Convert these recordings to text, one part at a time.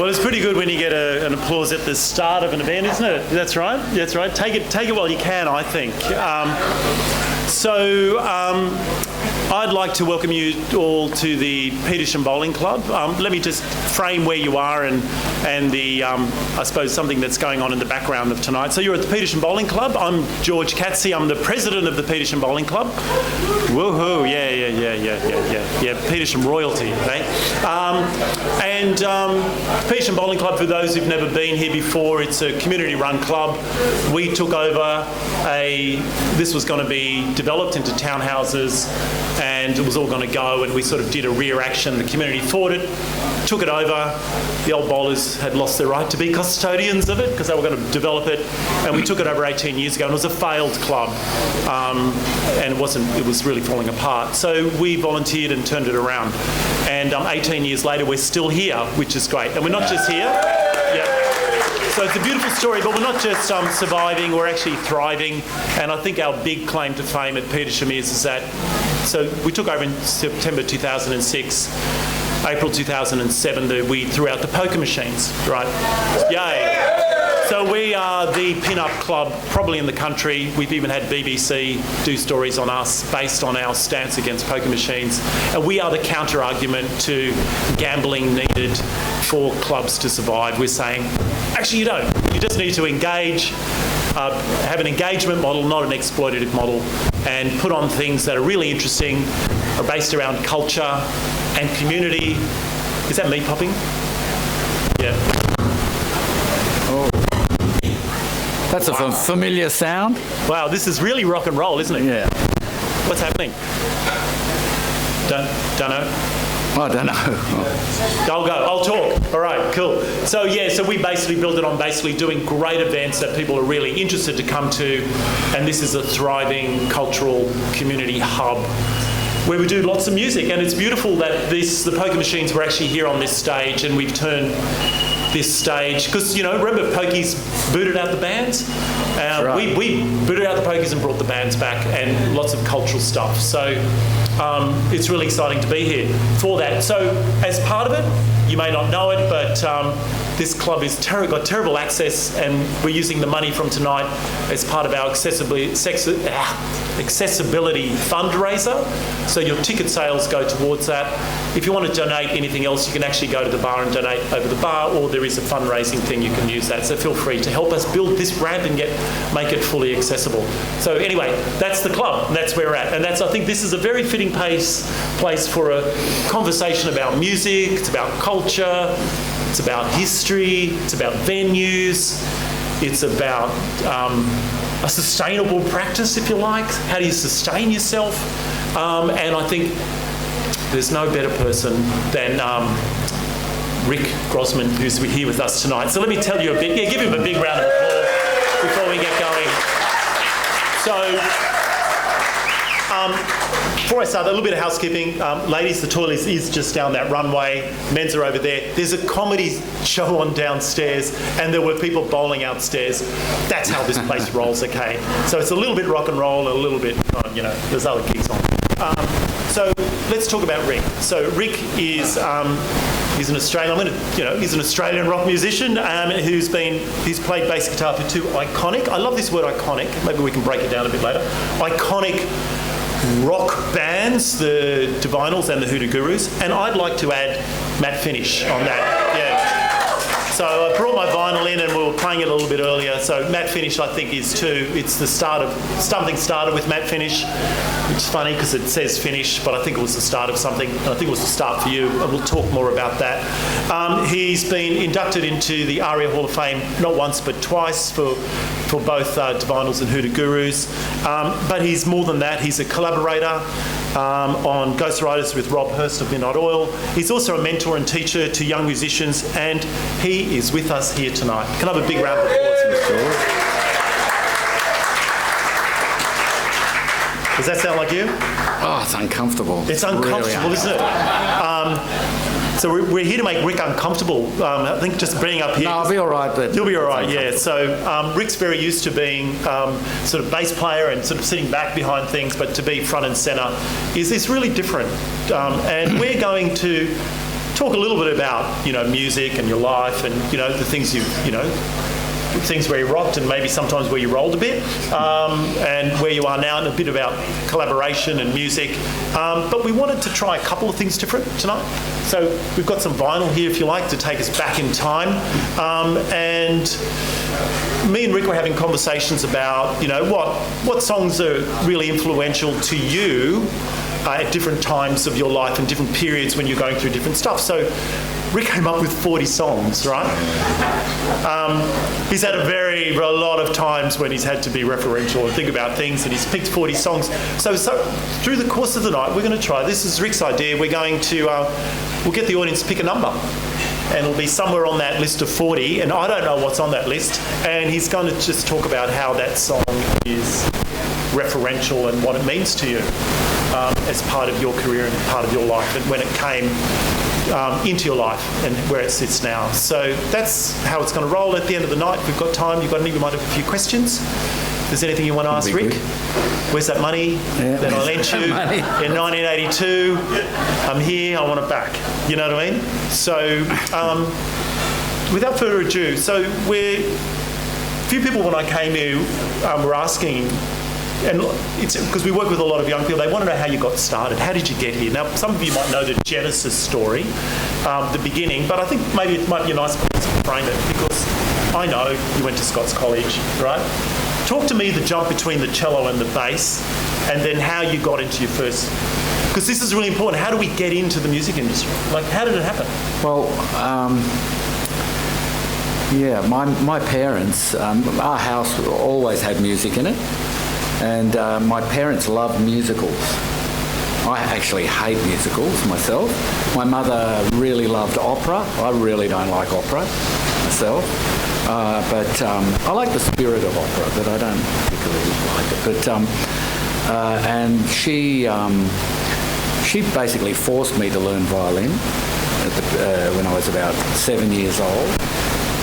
Well, it's pretty good when you get an applause at the start of an event, isn't it? That's right. That's right. Take it while you can, I think. I'd like to welcome you all to the Petersham Bowling Club. Let me just frame where you are and the I suppose something that's going on in the background of tonight. So you're at the Petersham Bowling Club. I'm George Catsi. I'm the president of the Petersham Bowling Club. Woohoo! Yeah. Petersham royalty, eh? Petersham Bowling Club, for those who've never been here before, it's a community-run club. We took over this was going to be developed into townhouses, and it was all going to go, and we sort of did a rear action. The community fought it, took it over. The old bowlers had lost their right to be custodians of it because they were going to develop it, and we took it over 18 years ago, and it was a failed club, and it was really falling apart. So we volunteered and turned it around, and 18 years later we're still here, which is great. And we're not just here. So it's a beautiful story, but we're not just surviving, we're actually thriving. And I think our big claim to fame at Petersham is that, so we took over in September 2006, April 2007, we threw out the poker machines, right? Yay. So we are the pin-up club probably in the country. We've even had BBC do stories on us based on our stance against poker machines. And we are the counter-argument to gambling needed for clubs to survive. We're saying, actually you don't. You just need to engage, have an engagement model, not an exploitative model, and put on things that are really interesting, are based around culture and community. Is that me popping? Yeah. That's a familiar sound. Wow, this is really rock and roll, isn't it? Yeah. What's happening? Don't know. I don't know. I'll go. I'll talk. All right, cool. So we basically built it on doing great events that people are really interested to come to, and this is a thriving cultural community hub where we do lots of music, and it's beautiful that the poker machines were actually here on this stage, and we've turned this stage, because, remember pokies booted out the bands? Right. We booted out the pokies and brought the bands back, and lots of cultural stuff. So it's really exciting to be here for that. So as part of it, you may not know it, but this club has got terrible access, and we're using the money from tonight as part of our accessibility fundraiser. So your ticket sales go towards that. If you want to donate anything else, you can actually go to the bar and donate over the bar, or there is a fundraising thing, you can use that. So feel free to help us build this ramp and make it fully accessible. So anyway, that's the club, and that's where we're at. And I think this is a very fitting place for a conversation about music, it's about culture, it's about history, it's about venues, it's about a sustainable practice, if you like. How do you sustain yourself? And I think there's no better person than Rick Grossman, who's here with us tonight. So let me tell you a bit. Yeah, give him a big round of applause before we get going. So, before I start, a little bit of housekeeping. Ladies, the toilet is just down that runway. Men's are over there. There's a comedy show on downstairs, and there were people bowling outstairs. That's how this place rolls, okay? So it's a little bit rock and roll, a little bit, there's other gigs on. So let's talk about Rick. So Rick is he's an Australian. He's an Australian rock musician who's played bass guitar for two iconic. I love this word iconic. Maybe we can break it down a bit later. Iconic rock bands, the Divinyls and the Hoodoo Gurus, and I'd like to add Matt Finish on that. Yeah. So I brought my vinyl in, and we were playing it a little bit earlier. So Matt Finish, I think, is too. It's the start of something started with Matt Finish, which is funny because it says finish, but I think it was the start of something. And I think it was the start for you, and we'll talk more about that. He's been inducted into the ARIA Hall of Fame not once but twice for both Divinyls and Hoodoo Gurus. But he's more than that. He's a collaborator on Ghost Riders with Rob Hurst of Midnight Oil. He's also a mentor and teacher to young musicians, and he is with us here tonight. Can I have a big round of applause for Mr. George? Does that sound like you? Oh, it's uncomfortable. It's uncomfortable, isn't it? So we're here to make Rick uncomfortable. I think just being up here... No, I'll be all right, but... You'll be all right, yeah. So Rick's very used to being sort of bass player and sort of sitting back behind things, but to be front and centre is really different. And we're going to talk a little bit about, music and your life and, the things things where you rocked and maybe sometimes where you rolled a bit, and where you are now, and a bit about collaboration and music. But we wanted to try a couple of things different tonight. So we've got some vinyl here, if you like, to take us back in time. And me and Rick were having conversations about, what songs are really influential to you at different times of your life and different periods when you're going through different stuff. So Rick came up with 40 songs, right? He's had a lot of times when he's had to be referential and think about things, and he's picked 40 songs. So through the course of the night, we're going to try. This is Rick's idea. We're going to, we'll get the audience to pick a number. And it'll be somewhere on that list of 40, and I don't know what's on that list. And he's going to just talk about how that song is referential and what it means to you as part of your career and part of your life, and when it came into your life and where it sits now. So that's how it's going to roll. At the end of the night, if we've got time, we might have a few questions. If there's anything you want to ask Rick, where's that money that I lent you in 1982? I'm here, I want it back. You know what I mean? So without further ado, so a few people when I came here were asking, and it's because we work with a lot of young people, they want to know how you got started. How did you get here? Now, some of you might know the genesis story, the beginning, but I think maybe it might be a nice place to frame it, because I know you went to Scots College, right? Talk to me the jump between the cello and the bass, and then how you got into your first, because this is really important. How do we get into the music industry? Like, how did it happen? Well, my parents, our house always had music in it. And my parents loved musicals. I actually hate musicals myself. My mother really loved opera. I really don't like opera myself. But I like the spirit of opera, but I don't particularly like it. But and she basically forced me to learn violin when I was about 7 years old.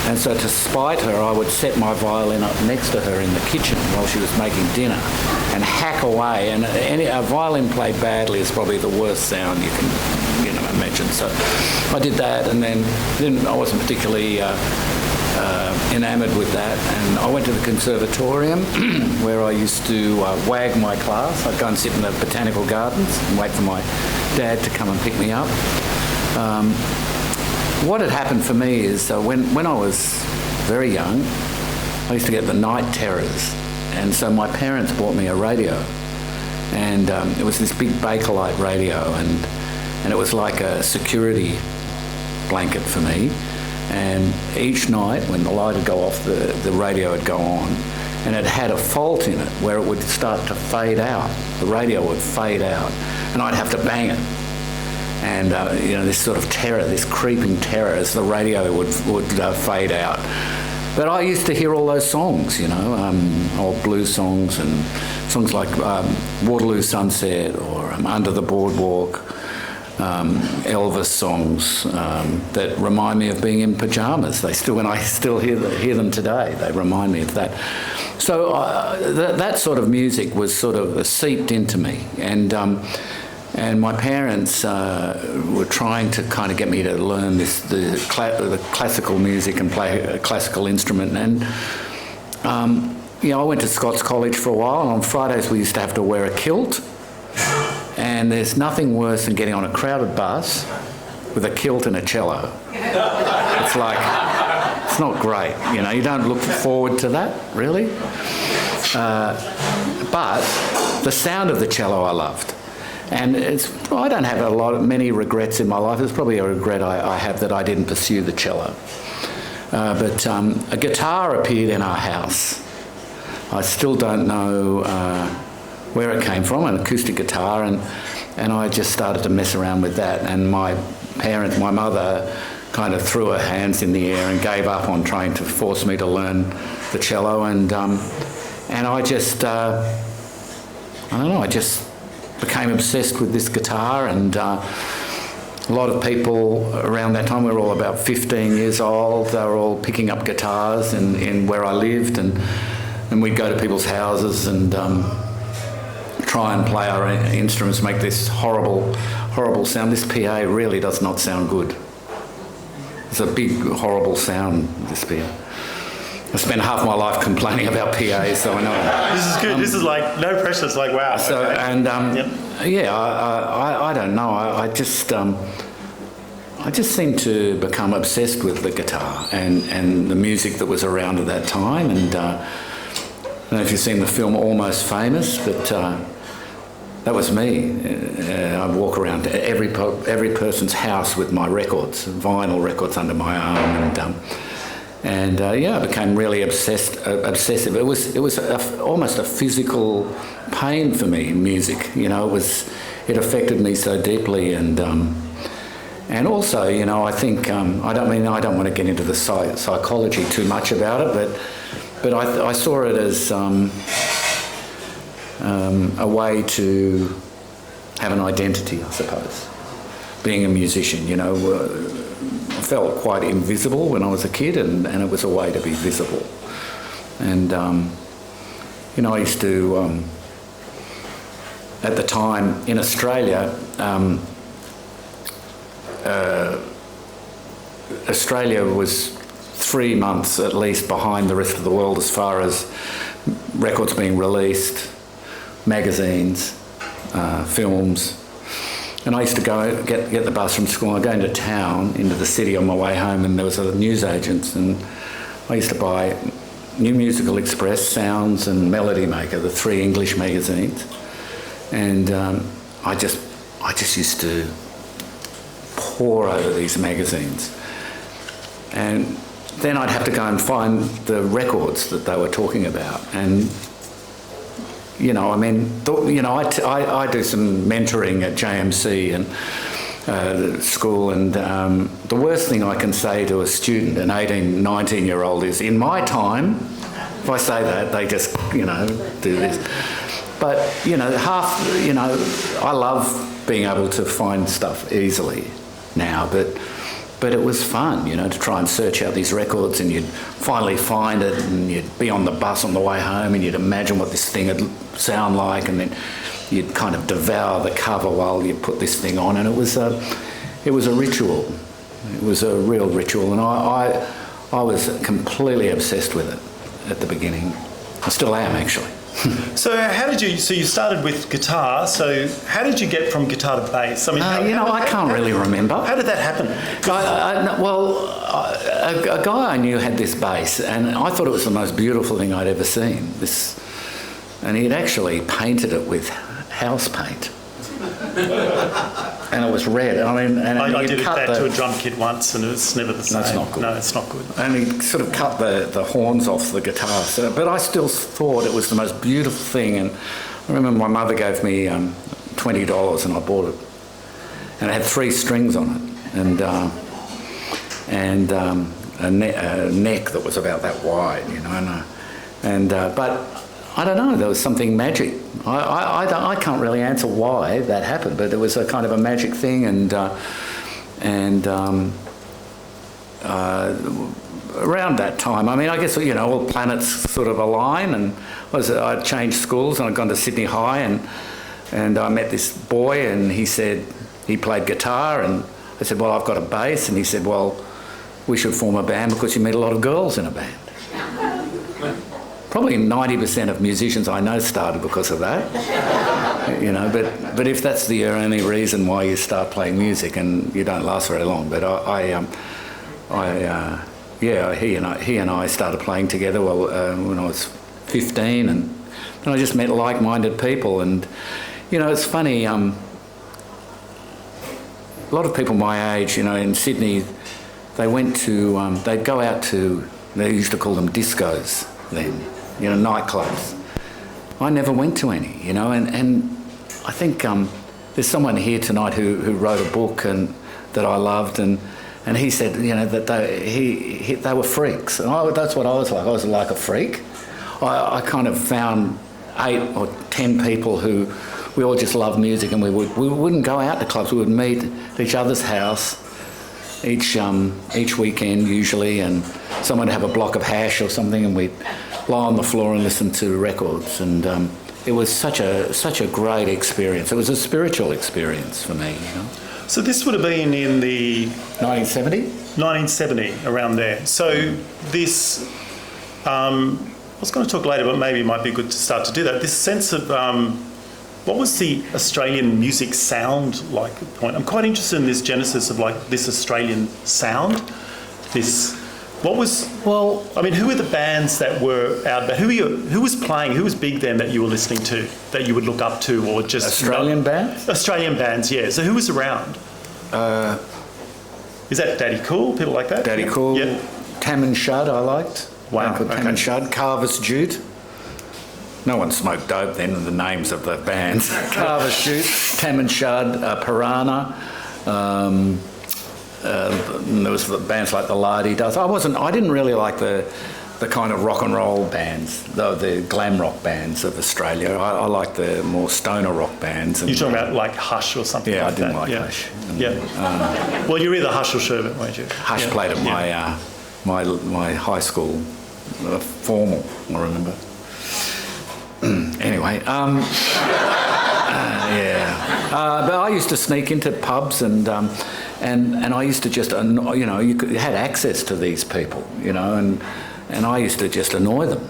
And so to spite her, I would set my violin up next to her in the kitchen while she was making dinner and hack away. And a violin played badly is probably the worst sound you can imagine. So I did that, and then I wasn't particularly enamoured with that. And I went to the conservatorium where I used to wag my class. I'd go and sit in the botanical gardens and wait for my dad to come and pick me up. What had happened for me is when I was very young, I used to get the night terrors, and so my parents bought me a radio, and it was this big Bakelite radio, and it was like a security blanket for me. And each night when the light would go off, the radio would go on, and it had a fault in it where it would start to fade out. The radio would fade out, and I'd have to bang it. And this sort of terror, this creeping terror as the radio would fade out. But I used to hear all those songs, old blues songs and songs like Waterloo Sunset or Under the Boardwalk, Elvis songs that remind me of being in pyjamas. When I still hear them today, they remind me of that. So that sort of music was sort of seeped into me, and my parents were trying to kind of get me to learn the classical music and play a classical instrument. And I went to Scots College for a while, and on Fridays we used to have to wear a kilt. And there's nothing worse than getting on a crowded bus with a kilt and a cello. It's not great, you don't look forward to that, really. But the sound of the cello I loved. And I don't have many regrets in my life. There's probably a regret I have that I didn't pursue the cello. But a guitar appeared in our house. I still don't know where it came from, an acoustic guitar, and I just started to mess around with that. And my mother kind of threw her hands in the air and gave up on trying to force me to learn the cello. And I just, I just became obsessed with this guitar. And a lot of people around that time, we were all about 15 years old, they were all picking up guitars in where I lived, and we'd go to people's houses and try and play our instruments, make this horrible sound. This PA really does not sound good. It's a big, horrible sound, this PA. I spent half my life complaining about PAs, so I know. This is good. This is like no pressure. It's like wow. So okay. and Yep. yeah, I don't know. I just seemed to become obsessed with the guitar and the music that was around at that time. And I don't know if you've seen the film Almost Famous, but that was me. I'd walk around to every person's house with my records, vinyl records under my arm, and yeah, I became really obsessive. It was almost a physical pain for me, music. You know, it affected me so deeply, and also, you know, I think I don't want to get into the psychology too much about it, but I saw it as a way to have an identity, I suppose. Being a musician, you know, I felt quite invisible when I was a kid, and it was a way to be visible. And you know, I used to at the time in Australia. Australia was 3 months at least behind the rest of the world as far as records being released, magazines, films. And I used to go get the bus from school. I'd go into town, into the city on my way home, and there was a newsagents, and I used to buy New Musical Express, Sounds and Melody Maker, the 3 English magazines. And I just used to pore over these magazines. And then I'd have to go and find the records that they were talking about. And, you know, I mean, I do some mentoring at JMC and the school, and the worst thing I can say to a student, an 18, 19-year-old, is, in my time, if I say that, they just, you know, do this. But, you know, I love being able to find stuff easily now, but it was fun, you know, to try and search out these records, and you'd finally find it, and you'd be on the bus on the way home, and you'd imagine what this thing would sound like, and then you'd kind of devour the cover while you put this thing on, and it was a ritual. It was a real ritual, and I was completely obsessed with it at the beginning. I still am, actually. So you started with guitar, so how did you get from guitar to bass? I mean, I can't really remember. How did that happen? A guy I knew had this bass, and I thought it was the most beautiful thing I'd ever seen. And he'd actually painted it with house paint. And it was red. I mean, and I did that to a drum kit once, and it's never the same. No, it's not good. No, it's not good. And he sort of cut the horns off the guitar. But I still thought it was the most beautiful thing. And I remember my mother gave me $20, and I bought it. And it had 3 strings on it, and a neck that was about that wide, you know. But I don't know, there was something magic. I can't really answer why that happened, but it was a kind of a magic thing, and around that time, I mean, I guess, you know, all planets sort of align, and I'd changed schools, and I'd gone to Sydney High, and I met this boy, and he said he played guitar, and I said, well, I've got a bass, and he said, well, we should form a band because you meet a lot of girls in a band. Probably 90% of musicians I know started because of that, you know. But if that's the only reason why you start playing music, and you don't last very long. But he and I started playing together when I was 15, and I just met like-minded people. And you know, it's funny. A lot of people my age, you know, in Sydney, they went to they'd go out to, they used to call them discos then. You know, nightclubs. I never went to any, you know, and I think there's someone here tonight who wrote a book and that I loved, and he said, you know, that they were freaks, and that's what I was like. I was like a freak. I kind of found 8 or 10 people who we all just loved music, and we wouldn't go out to clubs. We would meet at each other's house each weekend usually, and someone would have a block of hash or something, and we'd lie on the floor and listen to records, and it was such a great experience. It was a spiritual experience for me, you know. So this would have been in the 1970? 1970, around there. So this, I was going to talk later, but maybe it might be good to start to do that. This sense of, what was the Australian music sound like at the point? I'm quite interested in this genesis of like this Australian sound. What was, well, I mean, who were the bands that were out there? Who was playing, who was big then that you were listening to, that you would look up to, or just... Australian bands? Australian bands, yeah. So who was around? Is that Daddy Cool, people like that? Daddy Cool, yeah. Tam and Shud I liked. Wow, Tam and Shud, Carver's Jute. No one smoked dope then, the names of the bands. Carver's Jute, Tam and Shud, Piranha. There was bands like the Lardy Does. I didn't really like the kind of rock and roll bands, the glam rock bands of Australia. I like the more stoner rock bands. You're talking about like Hush or something yeah, like that? I didn't like yeah. Hush. Yeah. Well, you're either Hush or Sherbet, weren't you? Hush played at my high school formal, I remember. Anyway, but I used to sneak into pubs and I used to just, you know, you had access to these people, you know, and I used to just annoy them.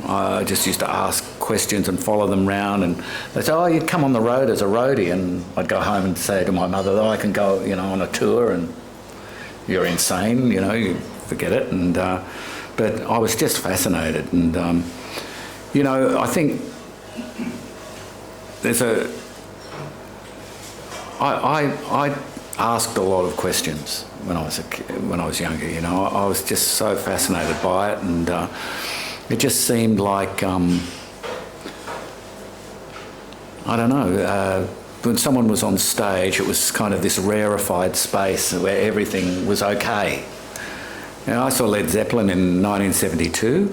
I just used to ask questions and follow them round, and they'd say, oh, you'd come on the road as a roadie, and I'd go home and say to my mother, oh, I can go, you know, on a tour, and you're insane, you know, you forget it. And but I was just fascinated, and you know, I think there's I asked a lot of questions when I was younger. You know, I was just so fascinated by it, and it just seemed like I don't know. When someone was on stage, it was kind of this rarefied space where everything was okay. You know, I saw Led Zeppelin in 1972,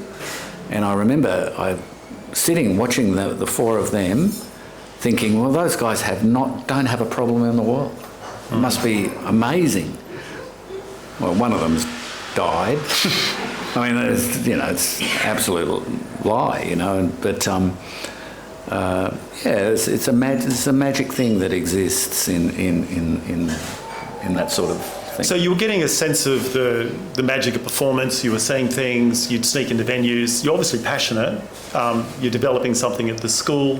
and I remember sitting watching the four of them, thinking, well, those guys don't have a problem in the world. It must be amazing. Well, one of them's died. I mean, it's absolute lie, you know. But it's a magic thing that exists in that sort of thing. So you were getting a sense of the magic of performance. You were seeing things. You'd sneak into venues. You're obviously passionate. You're developing something at the school.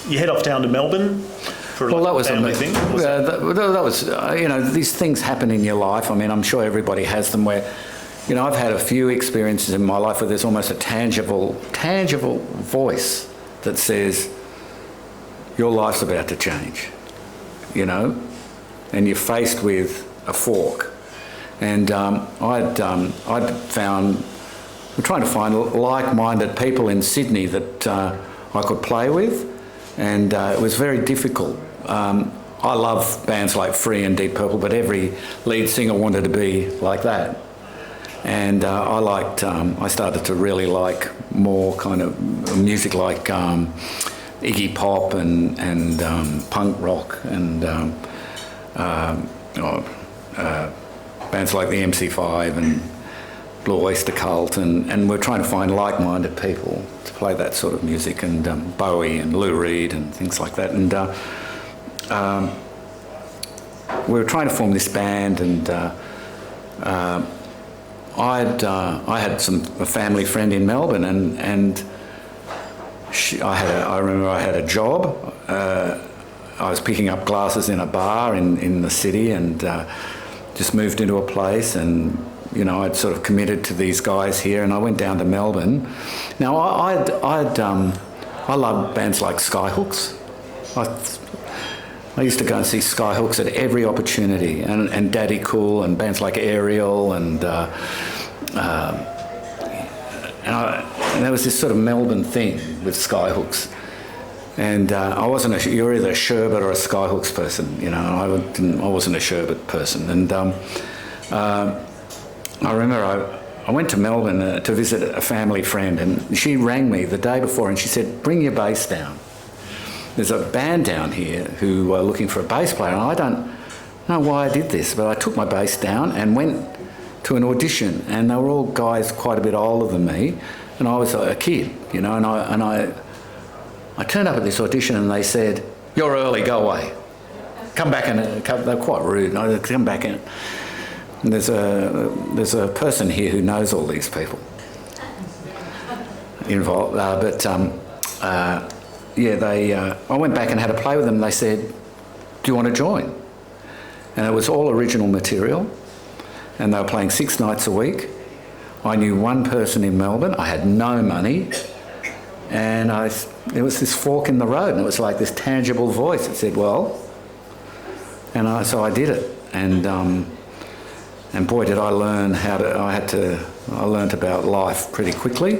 You head off down to Melbourne. Well, that was a family thing. That was, you know, these things happen in your life. I mean, I'm sure everybody has them where, you know, I've had a few experiences in my life where there's almost a tangible voice that says, your life's about to change, you know, and you're faced with a fork. And I'm trying to find like-minded people in Sydney that I could play with, and it was very difficult. I love bands like Free and Deep Purple, but every lead singer wanted to be like that. And I started to really like more kind of music like Iggy Pop and punk rock and bands like the MC5 and Blue Oyster Cult, and we're trying to find like-minded people to play that sort of music, and Bowie and Lou Reed and things like that. And we were trying to form this band, and I had a family friend in Melbourne, and I remember I had a job. I was picking up glasses in a bar in the city, and just moved into a place, and you know, I'd sort of committed to these guys here, and I went down to Melbourne. Now, I love bands like Skyhooks. I used to go and see Skyhooks at every opportunity, and Daddy Cool, and bands like Ariel, and there was this sort of Melbourne thing with Skyhooks. And I wasn't you're either a Sherbet or a Skyhooks person, you know. I wasn't a Sherbet person, and I remember I went to Melbourne to visit a family friend, and she rang me the day before, and she said, "Bring your bass down. There's a band down here who are looking for a bass player." And I don't know why I did this, but I took my bass down and went to an audition, and they were all guys quite a bit older than me, And I was a kid, you know, and I turned up at this audition and they said, "You're early, go away. Come back in." They're quite rude. I said, "Come back in." And there's a person here who knows all these people involved. I went back and had a play with them. And they said, "Do you want to join?" And it was all original material, and they were playing 6 nights a week. I knew one person in Melbourne. I had no money, and there was this fork in the road, and it was like this tangible voice that said, "Well," and so I did it, and boy, did I learn I learned about life pretty quickly.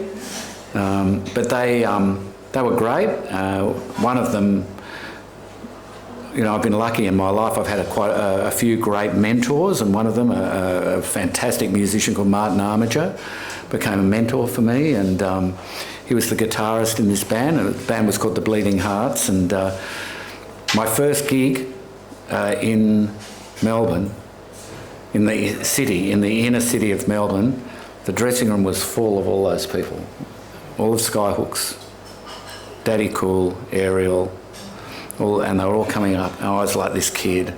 But they were great. One of them, you know, I've been lucky in my life. I've had quite a few great mentors, and one of them, a fantastic musician called Martin Armiger, became a mentor for me, and he was the guitarist in this band, and the band was called the Bleeding Hearts. And my first gig in Melbourne, in the inner city of Melbourne, the dressing room was full of all those people, all of Skyhooks, Daddy Cool, Ariel, and they were all coming up, and I was like this kid,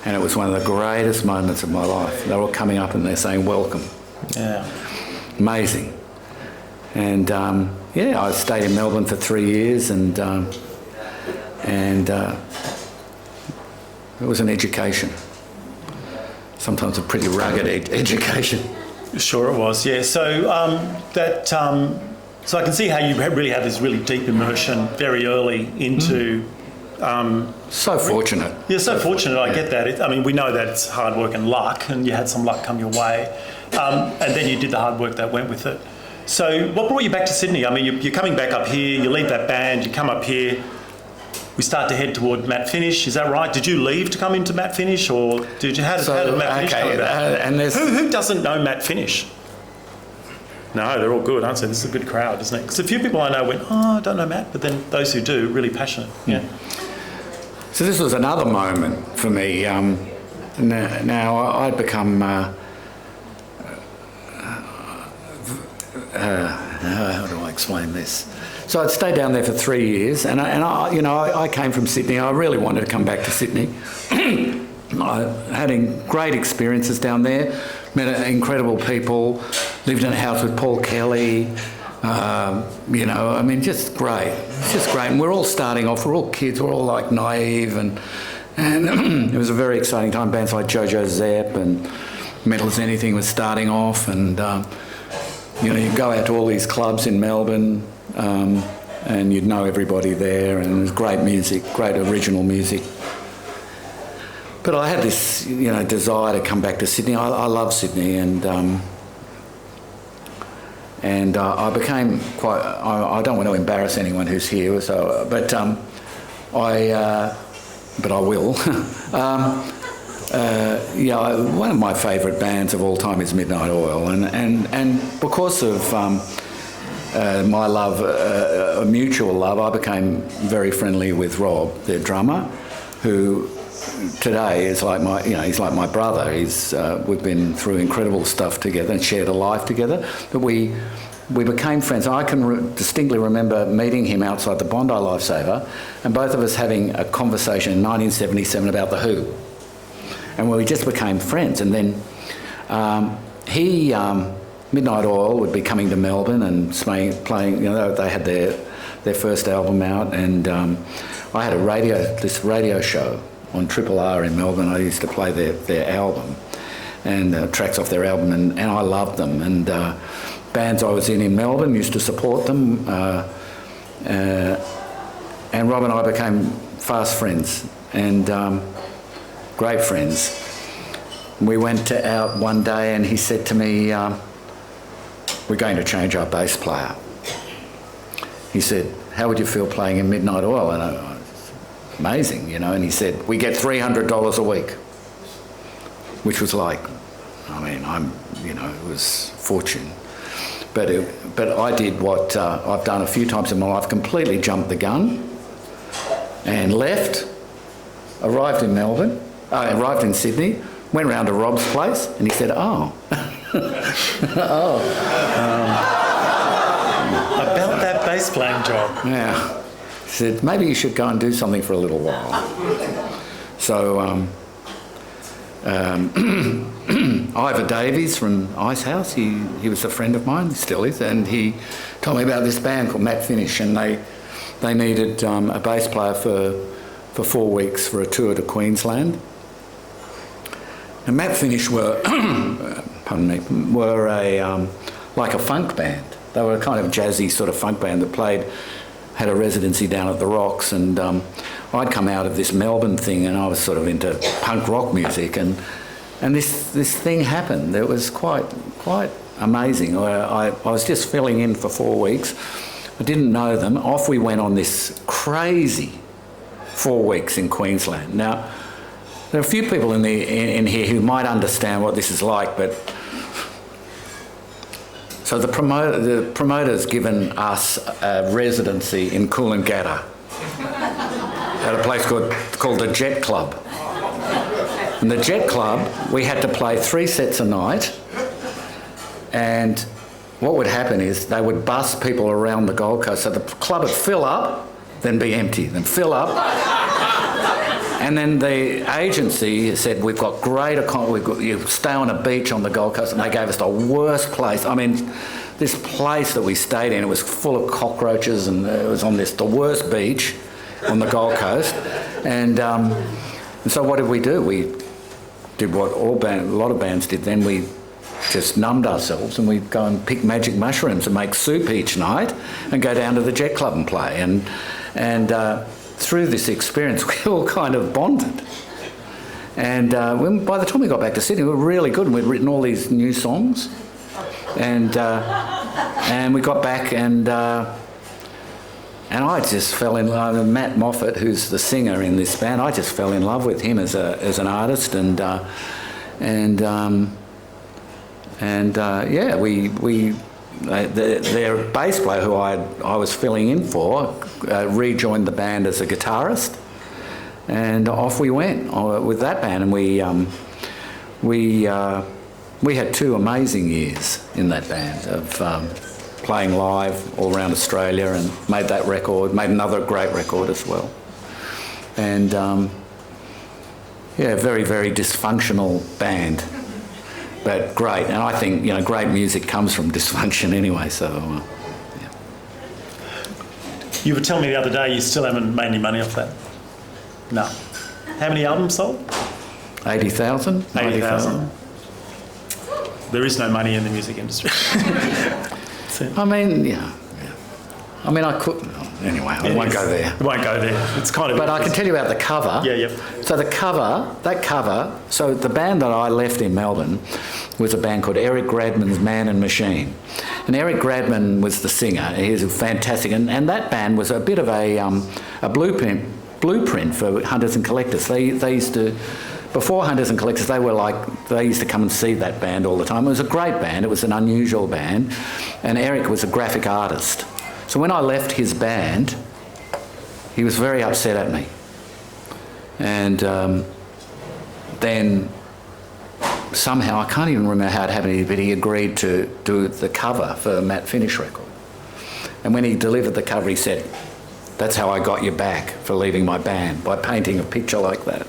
and it was one of the greatest moments of my life. They were all coming up and they're saying welcome. Yeah. Amazing. And I stayed in Melbourne for 3 years, and it was an education. Sometimes a pretty rugged education. Sure it was, yeah. So so I can see how you really had this really deep immersion very early into... so fortunate. Yeah, so fortunate, I get that. We know that it's hard work and luck, and you had some luck come your way. And then you did the hard work that went with it. So what brought you back to Sydney? You're coming back up here, you leave that band, you come up here, we start to head toward Matt Finish, is that right? Did you leave to come into Matt Finish, or how did Matt Finish come about? Who doesn't know Matt Finish? No, they're all good, aren't they? This is a good crowd, isn't it? Because a few people I know went, "Oh, I don't know Matt," but then those who do, really passionate. Yeah. So this was another moment for me. Now I'd become... how do I explain this? So I'd stayed down there for 3 years, and I came from Sydney. I really wanted to come back to Sydney. I had great experiences down there, met incredible people, lived in a house with Paul Kelly, just great. It's just great. And we're all starting off, we're all kids, we're all like naive, and it was a very exciting time. Bands like Jojo Zepp and Metal as Anything was starting off, and you go out to all these clubs in Melbourne, and you'd know everybody there, and it was great music, great original music. But I had this, desire to come back to Sydney. I love Sydney, and I became quite. I don't want to embarrass anyone who's here, but I will. One of my favourite bands of all time is Midnight Oil, and because of my love, a mutual love, I became very friendly with Rob, their drummer, who today is like he's like my brother. We've been through incredible stuff together and shared a life together, but we became friends. I can distinctly remember meeting him outside the Bondi Lifesaver, and both of us having a conversation in 1977 about the Who, and we just became friends. And then Midnight Oil would be coming to Melbourne and playing. They had their first album out, and I had this radio show on Triple R in Melbourne. I used to play their album and tracks off their album, and I loved them. And bands I was in Melbourne used to support them, and Rob and I became fast friends and great friends. We went out one day and he said to me, "We're going to change our bass player." He said, "How would you feel playing in Midnight Oil?" And amazing, and he said, "We get $300 a week," which was like, it was fortune. But I did what I've done a few times in my life, completely jumped the gun and left, arrived in Sydney, went round to Rob's place, and he said, bass playing job. Yeah. He said, maybe you should go and do something for a little while. So Ivor Davies from Icehouse, he was a friend of mine, still is, and he told me about this band called Matt Finish, and they needed a bass player for 4 weeks for a tour to Queensland. And Matt Finish were, pardon me, were like a funk band. They were a kind of jazzy sort of funk band that had a residency down at the Rocks, and I'd come out of this Melbourne thing, and I was sort of into punk rock music, and this thing happened. It was quite amazing. I was just filling in for 4 weeks. I didn't know them. Off we went on this crazy 4 weeks in Queensland. Now, there are a few people in here who might understand what this is like, but so the promoter's given us a residency in Coolangatta at a place called the Jet Club. And the Jet Club, we had to play 3 sets a night, and what would happen is they would bus people around the Gold Coast. So the club would fill up, then be empty, then fill up. And then the agency said, we've got great you stay on a beach on the Gold Coast, and they gave us the worst place. I mean, this place that we stayed in, it was full of cockroaches, and it was on the worst beach on the Gold Coast. And so what did we do? We did what a lot of bands did then. We just numbed ourselves, and we'd go and pick magic mushrooms and make soup each night and go down to the Jet Club and play. And through this experience, we all kind of bonded. And by the time we got back to Sydney, we were really good, and we'd written all these new songs. And we got back, and I just fell in love with Matt Moffat, who's the singer in this band. I just fell in love with him as an artist, their bass player, who I was filling in for, rejoined the band as a guitarist, and off we went with that band, and we had 2 amazing years in that band of playing live all around Australia, and made that record, made another great record as well, and very, very dysfunctional band. But great, and I think great music comes from dysfunction anyway. So, yeah. You were telling me the other day you still haven't made any money off that. No. How many albums sold? 80,000. 80,000. There is no money in the music industry. I mean, yeah. I mean, I could. Anyway, I won't go there. I won't go there. It's kind of. But I can tell you about the cover. Yeah, yep. So that cover. So the band that I left in Melbourne was a band called Eric Gradman's Man and Machine, and Eric Gradman was the singer. He's fantastic, and that band was a bit of a blueprint for Hunters and Collectors. They used to. Before Hunters and Collectors, they used to come and see that band all the time. It was a great band. It was an unusual band, and Eric was a graphic artist. So when I left his band, he was very upset at me. And then somehow, I can't even remember how it happened, but he agreed to do the cover for the Matt Finish record. And when he delivered the cover, he said, "That's how I got you back for leaving my band, by painting a picture like that."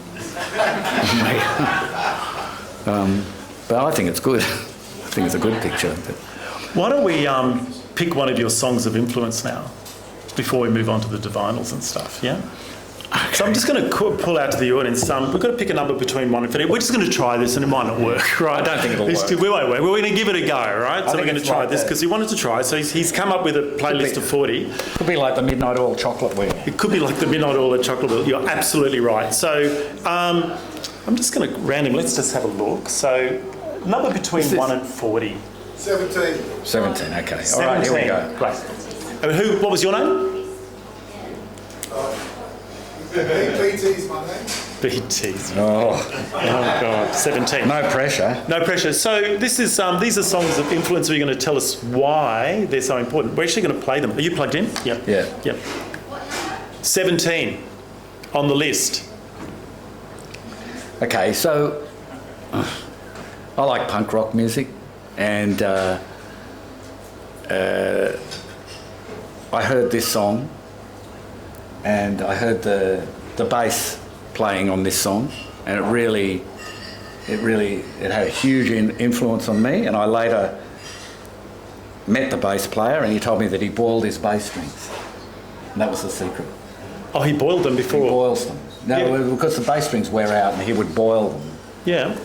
But I think it's good. I think it's a good picture. But. Why don't we pick one of your songs of influence now, before we move on to the Divinyls and stuff, yeah? Okay. So I'm just going to pull out to the audience. We've got to pick a number between 1 and 30. We're just going to try this, and it might not work, right? I don't think it'll work. We won't work. We're going to give it a go, right? So we're going to try this, because he wanted to try. So he's come up with a playlist of 40. Could be like the Midnight Oil chocolate wheel. It could be like the Midnight Oil chocolate wheel. You're absolutely right. So I'm just going to randomly, let's just have a look. So number between 1 and 40. 17. 17, okay. 17. All right, here we go. Great. What was your name? BT's my name. BT's. Oh God. 17. No pressure. No pressure. So these are songs of influence. Where you're going to tell us why they're so important. We're actually going to play them. Are you plugged in? Yep. Yeah. Yep. 17 on the list. Okay, so I like punk rock music, and I heard this song, and I heard the bass playing on this song, and it had a huge influence on me. And I later met the bass player, and he told me that he boiled his bass strings, and that was the secret. Oh, he boiled them before? He boils them. No, because the bass strings wear out, and he would boil them. Yeah.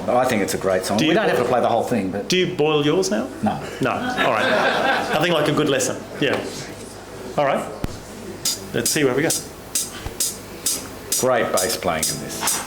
I think it's a great song. We don't have to play the whole thing, but... Do you boil yours now? No. No. All right. Nothing like a good lesson. Yeah. All right. Let's see where we go. Great bass playing in this.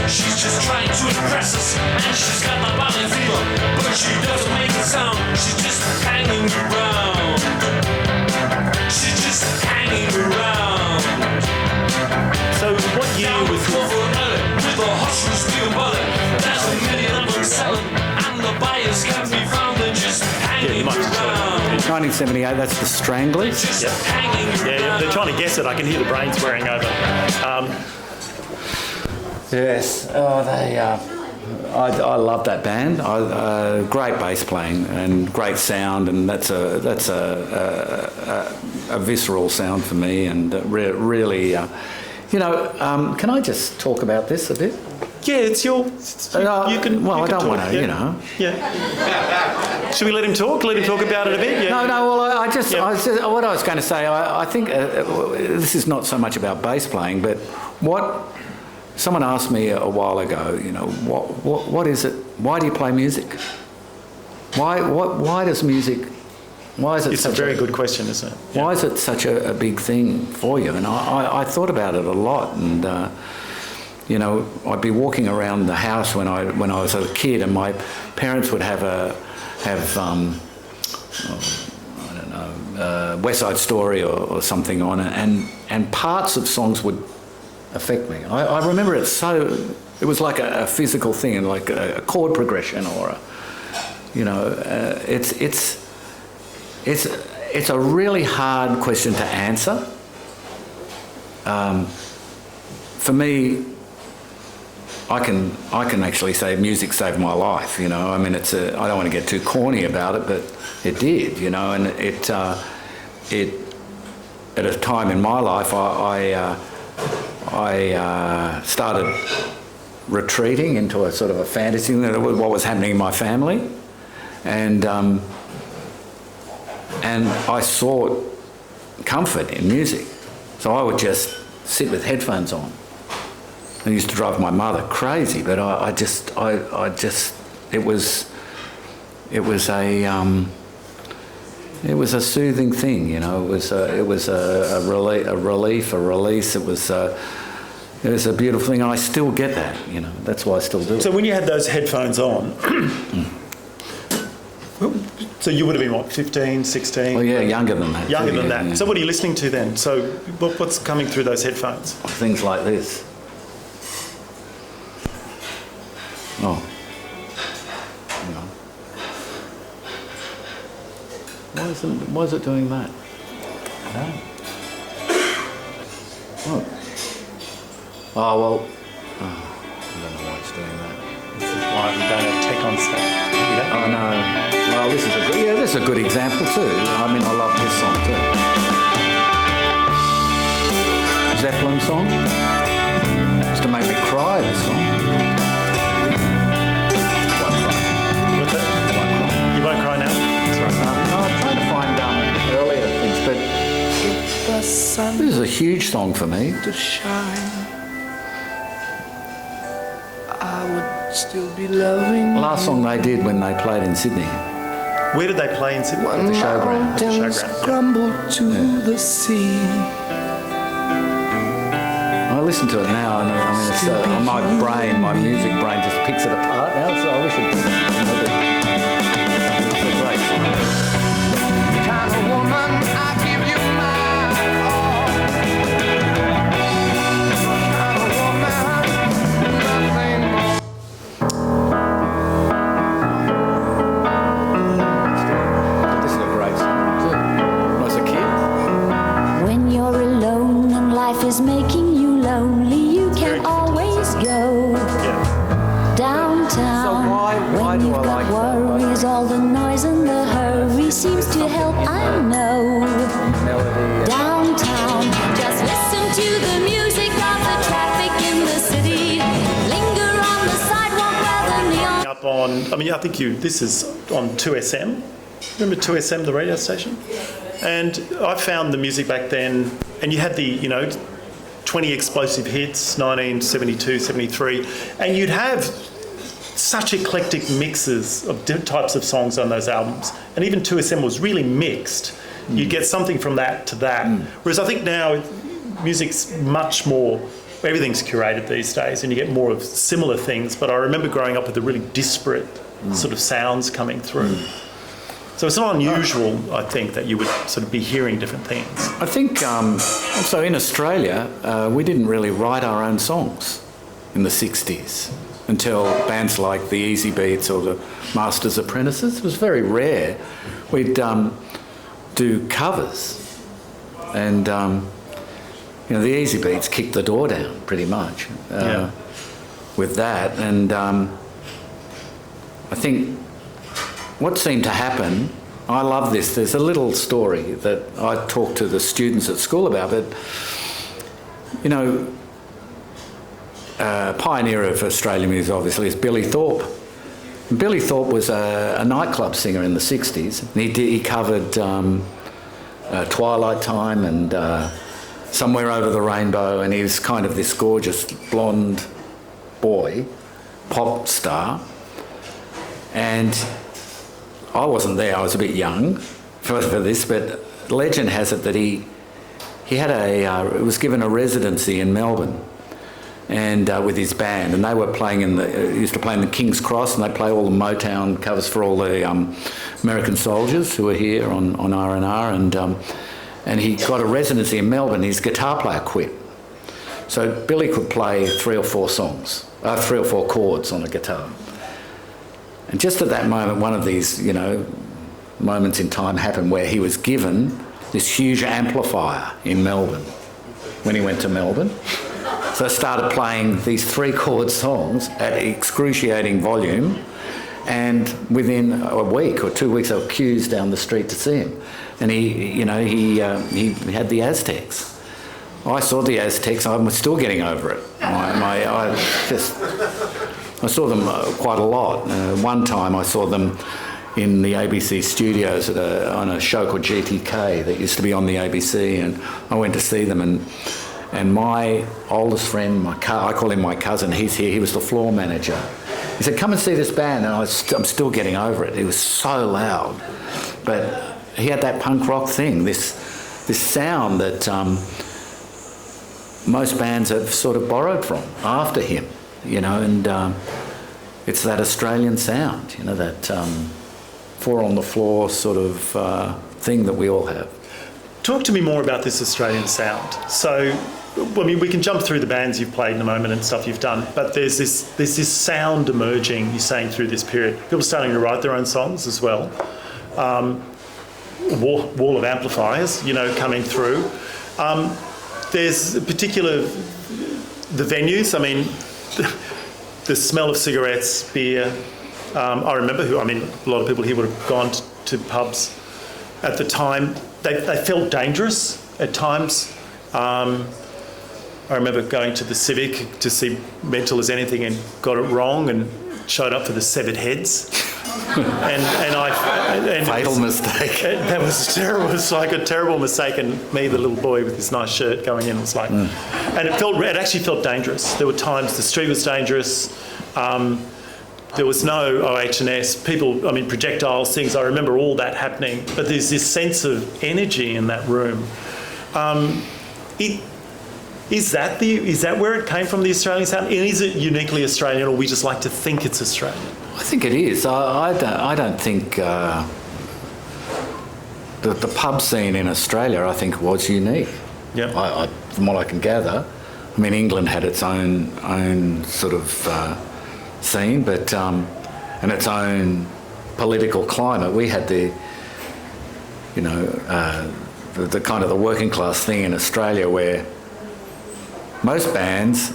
She's just trying to impress us, and she's got my body fever, but she doesn't make a sound. She's just hanging around. She's just hanging around. So what year was this? With a hush and steel bullet, there's a million of them selling, and the buyers can be found. They're just hanging around. 1978, that's the Stranglers. Just hanging around. Yeah, they're trying to guess it. I can hear the brains wearing over. Yes, I love that band. Great bass playing and great sound, and that's a visceral sound for me, and really, can I just talk about this a bit? Yeah, it's your... you can. Well, you can I don't talk, want to, yeah. Yeah. Should we let him talk? Let him talk about it a bit? Yeah. No. Well, what I was going to say, I think this is not so much about bass playing, but what... Someone asked me a while ago, what is it? Why do you play music? Why does music? Why is it? It's a very good question, isn't it? Why is it such a big thing for you? And I thought about it a lot, and I'd be walking around the house when I was a kid, and my parents would have West Side Story or something on it, and parts of songs would affect me. I remember it it was like a physical thing, like a chord progression, or it's a really hard question to answer. For me, I can actually say music saved my life. I mean, I don't want to get too corny about it, but it did. And it at a time in my life, I started retreating into a sort of a fantasy, what was happening in my family, and I sought comfort in music. So I would just sit with headphones on. I used to drive my mother crazy, but it was a soothing thing, It was a relief, a release. It was a beautiful thing, and I still get that. That's why I still do it. So when you had those headphones on, so you would have been what, 15, 16? Well, yeah, younger than that. Younger than that. Yeah. So what are you listening to then? So what's coming through those headphones? Things like this. Oh. Why is it doing that? No. Oh, well. I don't know why it's doing that. This is why we don't have tech on stuff. Oh, no. Well, this is a good example too. I mean, I love this song too. Zeppelin song. Used to make me cry, this song. What's that? You won't cry now? That's right. No, I'm trying to find earlier things, but this is a huge song for me. To shine, I would still be loving. Last song they did when they played in Sydney. Where did they play in Sydney? When the showground. At the mountains showground. crumble to the sea. I listen to it now, and I mean, it's my music brain just picks it apart now. So I wish it did. It's a great song. Kind of woman, I give you my all. Kind of Why do I like worries, all the noise and the hurry seems to help, I know. melody? Downtown, just listen to the music of the traffic in the city. Linger on the sidewalk where the neon. Up on, I mean, I think this is on 2SM. Remember 2SM, the radio station? And I found the music back then, and you had the, 20 explosive hits, 1972, 73, and you'd have such eclectic mixes of different types of songs on those albums. And even 2SM was really mixed. You'd get something from that to that. Whereas I think now music's much more, everything's curated these days and you get more of similar things. But I remember growing up with the really disparate sort of sounds coming through. So it's not unusual, I think, that you would sort of be hearing different things. I think also in Australia, we didn't really write our own songs in the 60s until bands like the Easy Beats or the Masters Apprentices. It was very rare. We'd do covers, and the Easy Beats kicked the door down pretty much with that. And I think what seemed to happen, I love this, there's a little story that I talked to the students at school about, but, pioneer of Australian music obviously is Billy Thorpe. And Billy Thorpe was a nightclub singer in the 60s. And he covered Twilight Time and Somewhere Over the Rainbow, and he was kind of this gorgeous blonde boy, pop star. And I wasn't there, I was a bit young for this, but legend has it that he had was given a residency in Melbourne and with his band, and they were playing used to play in the King's Cross, and they play all the Motown covers for all the American soldiers who were here on R&R, and he got a residency in Melbourne. His guitar player quit. So Billy could play 3 or 4 chords on a guitar. And just at that moment, one of these, moments in time happened where he was given this huge amplifier in Melbourne when he went to Melbourne. So I started playing these 3-chord songs at excruciating volume, and within a week or 2 weeks, I was queues down the street to see him. And he had the Aztecs. I saw the Aztecs. I'm still getting over it. I saw them quite a lot. One time I saw them in the ABC studios on a show called GTK that used to be on the ABC, and I went to see them, and my oldest friend, I call him my cousin, he's here, he was the floor manager. He said, come and see this band, and I'm still getting over it. It was so loud. But he had that punk rock thing, this sound that most bands have sort of borrowed from after him. And it's that Australian sound, that 4 on the floor sort of thing that we all have. Talk to me more about this Australian sound. So, we can jump through the bands you've played in a moment and stuff you've done, but there's this sound emerging, you're saying, through this period. People starting to write their own songs as well. Wall of amplifiers, coming through. There's a particular, the venues, the smell of cigarettes, beer. I remember a lot of people here would have gone to pubs at the time. They felt dangerous at times. I remember going to the Civic to see Mental as Anything and got it wrong and showed up for the Severed Heads. Fatal mistake. That was terrible. It was like a terrible mistake, and me, the little boy with this nice shirt going in, was like, and it actually felt dangerous. There were times the street was dangerous. There was no OH&S, people, projectiles, things. I remember all that happening, but there's this sense of energy in that room. Is that where it came from, the Australian sound? And is it uniquely Australian, or we just like to think it's Australian? I think it is. I don't think the pub scene in Australia, I think, was unique. Yeah. From what I can gather, England had its own sort of scene, but and its own political climate. We had the kind of the working class thing in Australia, where most bands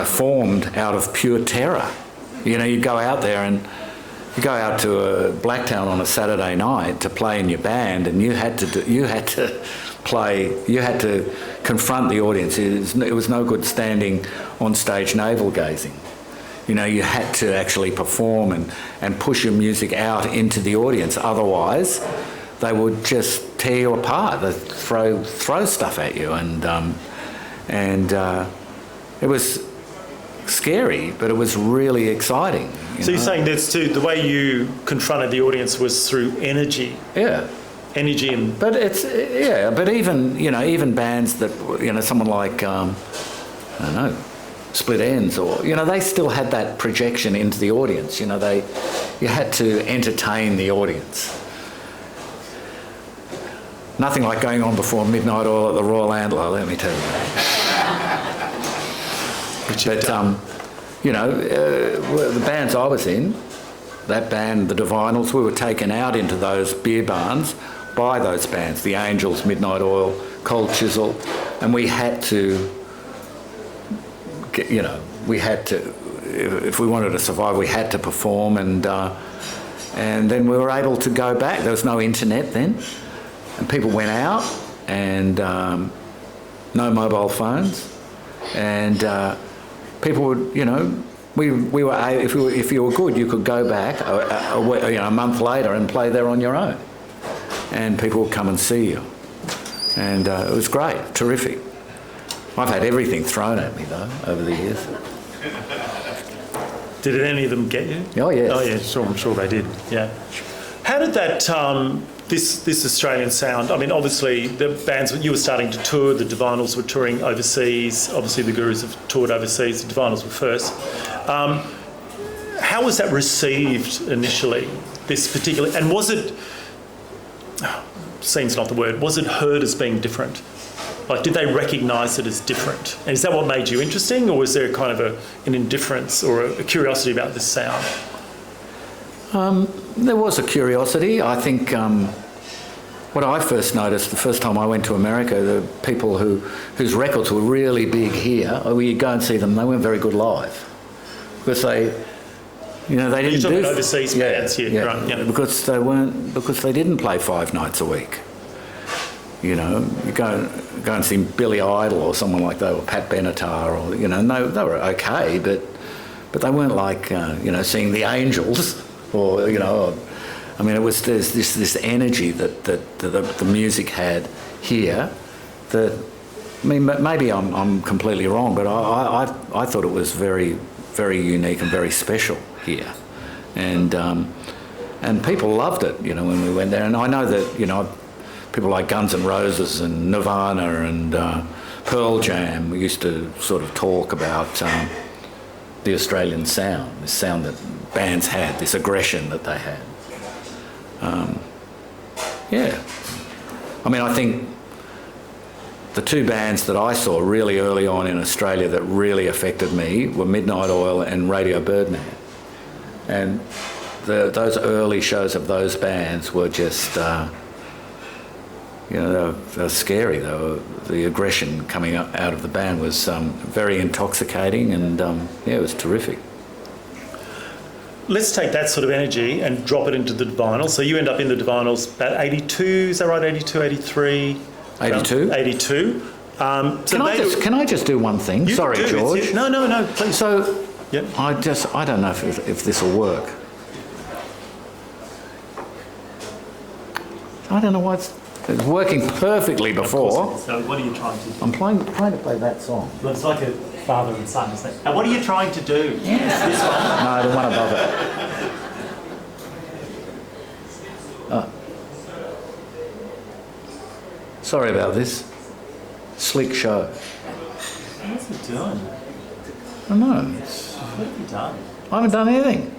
formed out of pure terror. You know, you go out there and you go out to Blacktown on a Saturday night to play in your band, and you had to confront the audience. It was no good standing on stage navel gazing. You know, you had to actually perform and push your music out into the audience. Otherwise, they would just tear you apart. They'd throw stuff at you, and it was scary, but it was really exciting. So you're saying that's too, the way you confronted the audience was through energy. Yeah. Energy and... But it's, yeah, but even bands that, someone like, I don't know, Split Ends, or, they still had that projection into the audience. You had to entertain the audience. Nothing like going on before Midnight Oil at the Royal Antler, let me tell you. But, the bands I was in, that band, the Divinyls, we were taken out into those beer barns by those bands, the Angels, Midnight Oil, Cold Chisel, and we had to, if we wanted to survive, we had to perform, and then we were able to go back. There was no internet then, and people went out, and no mobile phones, and people would, we were if you were good, you could go back a month later and play there on your own, and people would come and see you, and it was great, terrific. I've had everything thrown at me though over the years. Did any of them get you? Oh yes. Oh yeah, sure. I'm sure they did. Yeah. How did that this Australian sound? I mean, obviously the bands you were starting to tour. The Divinyls were touring overseas. Obviously the Gurus have toured overseas. The Divinyls were first. How was that received initially? This particular, and was it? Seen's not the word. Was it heard as being different? Like, did they recognise it as different? And is that what made you interesting, or was there kind of an indifference or a curiosity about this sound? There was a curiosity. I think what I first noticed the first time I went to America, the people whose records were really big here, you go and see them, they weren't very good live. Because they didn't You're talking do... overseas bands here, yeah, right? Yeah. Because they didn't play 5 nights a week. You go and see Billy Idol or someone like that, or Pat Benatar, or no, they were okay, but they weren't like seeing the Angels, or I mean, there's this energy that the music had here. That, I mean, maybe I'm completely wrong, but I thought it was very, very unique and very special here, and people loved it. When we went there, and I know that people like Guns N' Roses and Nirvana and Pearl Jam, we used to sort of talk about the Australian sound, this sound that bands had, this aggression that they had. I mean, I think the 2 bands that I saw really early on in Australia that really affected me were Midnight Oil and Radio Birdman. And those early shows of those bands were just... they were scary. The aggression coming out of the band was very intoxicating, and it was terrific. Let's take that sort of energy and drop it into the Divinyls. So you end up in the Divinyls about 82, is that right? 82, 83? 82. 82. Can I just do one thing? Sorry, George. No, please. So, yep. I don't know if this will work. I don't know why it's working perfectly before. So what are you trying to do? I'm trying to play that song. It's like a father and son, isn't it? And what are you trying to do? Yes. This one? No, the one above it. Sorry about this. Slick show. What's he doing? I know. What have you done? I haven't done anything.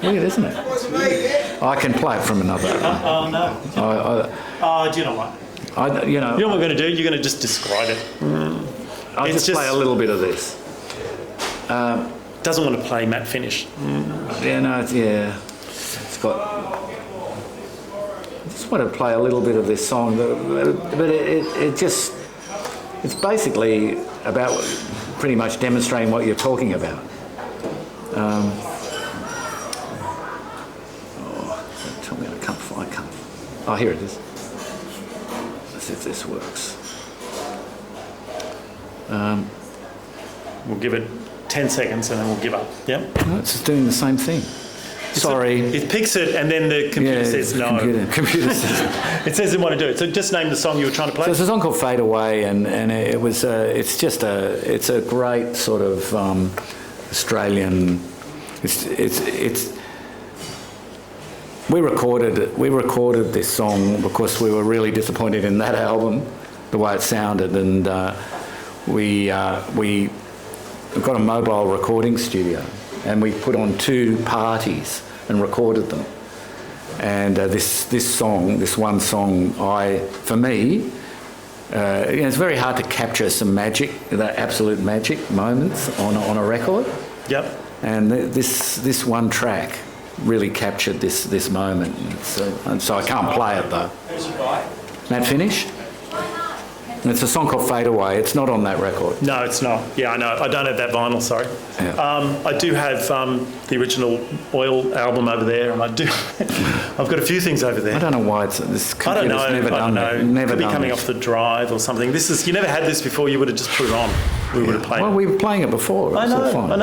Weird, isn't it? I can play it from another. Oh no. Do you know what? You know what we're going to do? You're going to just describe it. I'll just play a little bit of this. Doesn't want to play matte finish. It's got... I just want to play a little bit of this song, but it it's basically about pretty much demonstrating what you're talking about. Tell me I can't. Oh, here it is. Let's see if this works. We'll give it 10 seconds and then we'll give up. Yeah? No, it's just doing the same thing. Sorry. It picks it and then the computer says no. Computer says It says it won't do it. So just name the song you were trying to play. So it's a song called Fade Away, and it was it's a great sort of Australian. We recorded this song because we were really disappointed in that album, the way it sounded, and we got a mobile recording studio, and we put on 2 parties and recorded them. And this one song, for me, it's very hard to capture some magic, the absolute magic moments on a record. Yep. And this one track really captured this moment. And so I can't play it though. Matt Finish? And it's a song called Fade Away. It's not on that record. No, it's not. Yeah, I know. I don't have that vinyl, sorry. Yeah. I do have the original Oil album over there, and I've got a few things over there. I don't know why this I don't computer's know. never done that. Never Could be done coming this. off the drive or something. You never had this before. You would have just put it on. We would have played Well, it. we were playing it before. It I was all fine.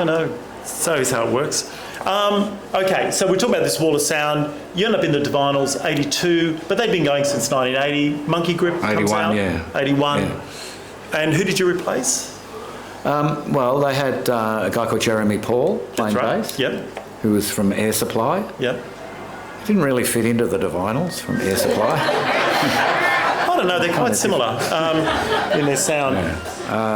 know. So is how it works. Okay, so we're talking about this wall of sound. You end up in the Divinyls, 82, but they've been going since 1980. Monkey Grip comes 81, out. yeah. 81. Yeah. And who did you replace? Well, they had a guy called Jeremy Paul playing bass, Yep. who was from Air Supply. Yep. He didn't really fit into the Divinyls from Air Supply. I don't know, they're quite similar in their sound.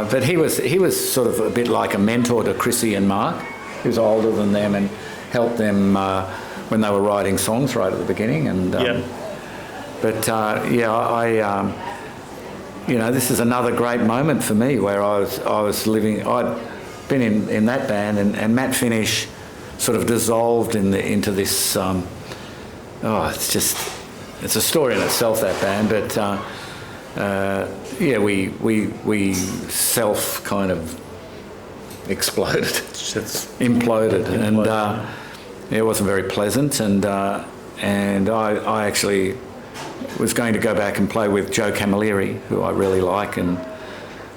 But he was sort of a bit like a mentor to Chrissy and Mark. He was older than them and helped them when they were writing songs right at the beginning. And But this is another great moment for me where I was living. I'd been in that band, and Matt Finish sort of dissolved into this. It's a story in itself, that band. But we self kind of exploded, imploded, and it wasn't very pleasant. And I actually was going to go back and play with Joe Camilleri, who I really like, and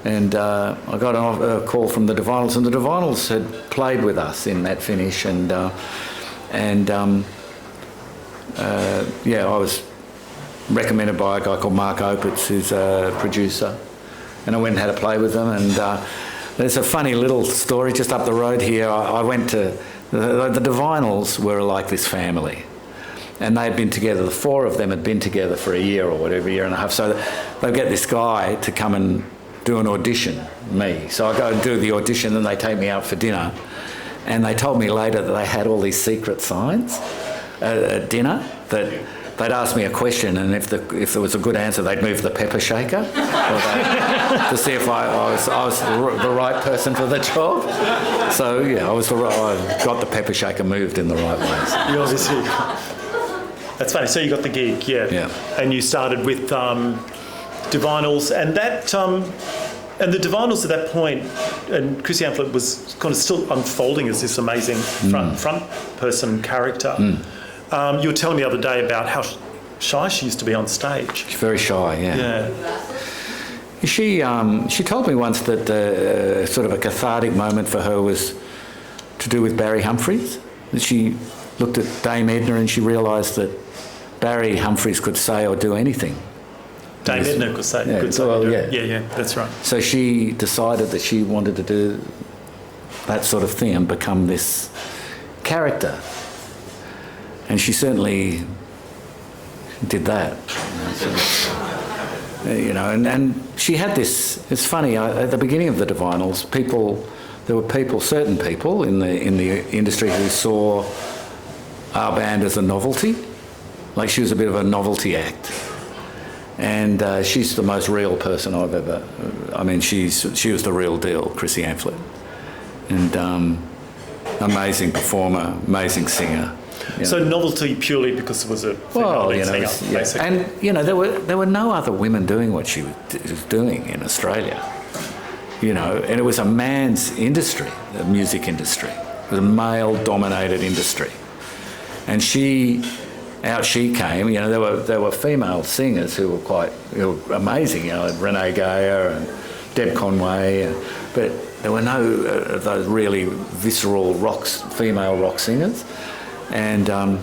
I got a call from the Divinyls, and the Divinyls had played with us in Matt Finish, I was recommended by a guy called Mark Opitz, who's a producer, and I went and had a play with them. And there's a funny little story just up the road here. I went to the Divinyls were like this family, and they'd been together. The 4 of them had been together for a year or whatever, year and a half. So they'd get this guy to come and do an audition, me. So I go and do the audition, and they take me out for dinner, and they told me later that they had all these secret signs at dinner that they'd ask me a question, and if there was a good answer, they'd move the pepper shaker to see if I was the right person for the job. So I got the pepper shaker moved in the right ways. You obviously. That's funny. So you got the gig, Yeah. And you started with Divinyls, and that and the Divinyls at that point, and Chrissy Amphlett was kind of still unfolding as this amazing front person character. You were telling me the other day about how shy she used to be on stage. She's very shy, Yeah. She told me once that sort of a cathartic moment for her was to do with Barry Humphries. That she looked at Dame Edna and she realised that Barry Humphries could say or do anything. Dame Edna could say. Yeah, Yeah, that's right. So she decided that she wanted to do that sort of thing and become this character. And she certainly did that. And she had this. It's funny. At the beginning of the Divinyls, there were certain people in the industry who saw our band as a novelty, like she was a bit of a novelty act. And she's the most real person I've ever. I mean, she was the real deal, Chrissy Amphlett, and amazing performer, amazing singer. You So know. novelty purely because it was a female Well, lead you know, singer, it's- yeah. basically. And you know, there were no other women doing what she was doing in Australia. You know, and it was a man's industry, the music industry. It was a male-dominated industry, and out she came. You know, there were female singers who were amazing. You know, like Renee Gayer and Deb Conway, but there were no of those really visceral female rock singers. And I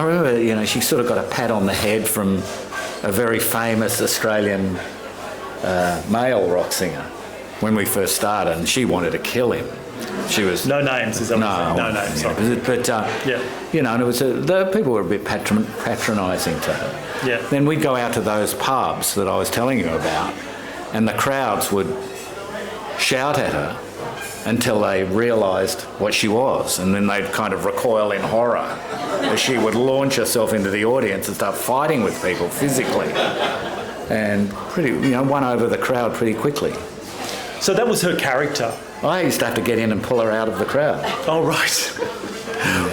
remember, you know, she sort of got a pat on the head from a very famous Australian male rock singer when we first started, and she wanted to kill him. She was No names, is that what you're saying? No names, sorry. but Yeah. you know, and it was the people were a bit patronising to her. Yeah. Then we'd go out to those pubs that I was telling you about, and the crowds would shout at her until they realised what she was, and then they'd kind of recoil in horror as she would launch herself into the audience and start fighting with people physically, and won over the crowd pretty quickly. So that was her character. I used to have to get in and pull her out of the crowd. Oh, right.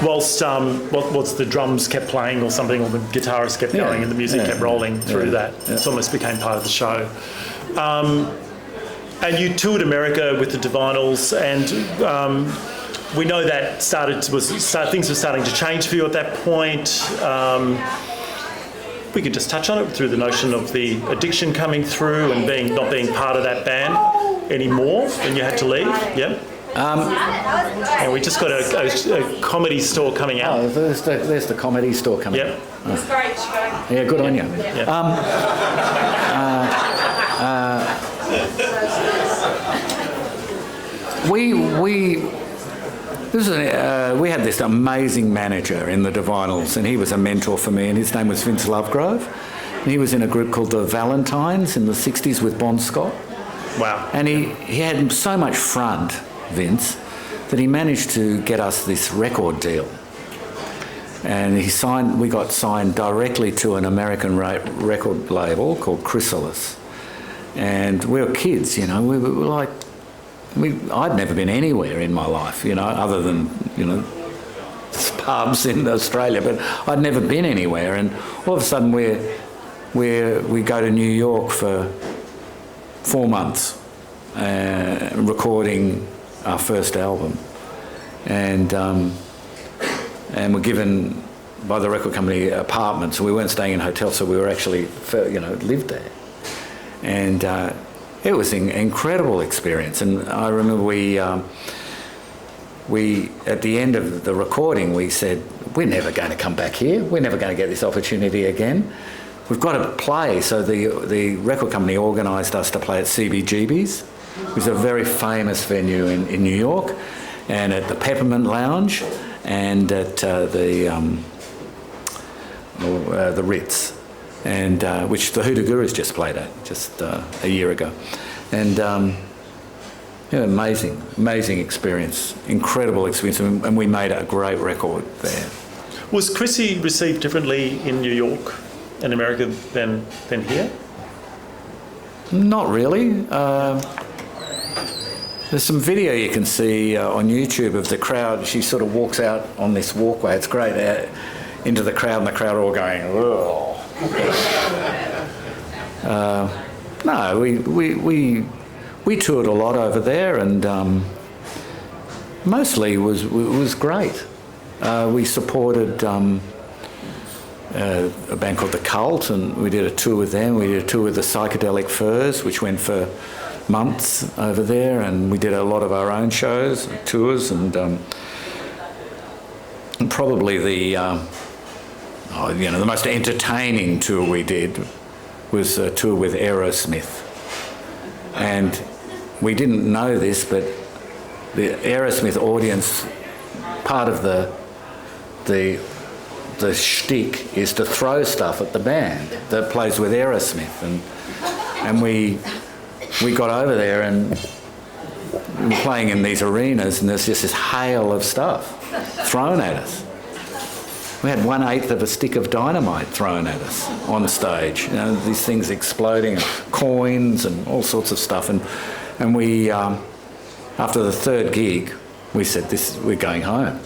Whilst what's the drums kept playing or something, or the guitarist kept going and the music kept rolling through that. It almost became part of the show. And you toured America with the Divinyls, and we know that things were starting to change for you at that point. We could just touch on it through the notion of the addiction coming through and not being part of that band anymore, and you had to leave. Yep. And we just got a comedy store coming out. Oh, there's the comedy store coming Yep. out. That's great. Yeah, good on you. We had this amazing manager in the Divinyls, and he was a mentor for me, and his name was Vince Lovegrove. And he was in a group called the Valentines in the 60s with Bon Scott. Wow. And he had so much front, Vince, that he managed to get us this record deal. And we got signed directly to an American record label called Chrysalis. And we were kids, you know, we were like, I'd never been anywhere in my life, you know, other than, you know, pubs in Australia, but I'd never been anywhere. And all of a sudden we go to New York for 4 months recording our first album. And we're given by the record company apartments. We weren't staying in hotels, so we were actually, lived there. And it was an incredible experience. And I remember we at the end of the recording, we said, we're never going to come back here. We're never going to get this opportunity again. We've got to play. So the record company organised us to play at CBGB's. It was a very famous venue in New York, and at the Peppermint Lounge, and at the Ritz, and which the Hoodoo Gurus just played at just a year ago. And amazing experience, incredible experience, and we made a great record there. Was Chrissy received differently in New York and America than here? Not really. There's some video you can see on YouTube of the crowd. She sort of walks out on this walkway. It's great, into the crowd, and the crowd are all going, "Whoa." No, we toured a lot over there, and mostly was great. We supported a band called The Cult, and we did a tour with them. We did a tour with the Psychedelic Furs, which went for months over there, and we did a lot of our own shows, tours, and probably the most entertaining tour we did was a tour with Aerosmith. And we didn't know this, but the Aerosmith audience, part of the shtick is to throw stuff at the band that plays with Aerosmith, and we got over there and we were playing in these arenas, and there's just this hail of stuff thrown at us. We had 1/8 of a stick of dynamite thrown at us on stage. You know, these things exploding, coins and all sorts of stuff. And we, after the third gig, we said, we're going home.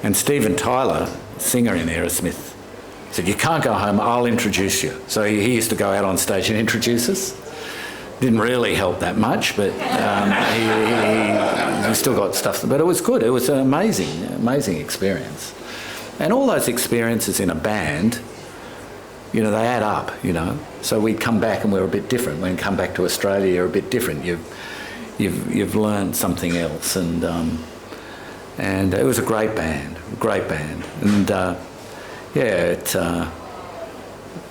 And Steven Tyler, singer in Aerosmith, said, you can't go home, I'll introduce you. So he used to go out on stage and introduce us. Didn't really help that much, but he still got stuff. But it was good. It was an amazing experience. And all those experiences in a band, they add up, So we'd come back and we were a bit different. When you come back to Australia, you're a bit different. You've learned something else, and it was a great band, and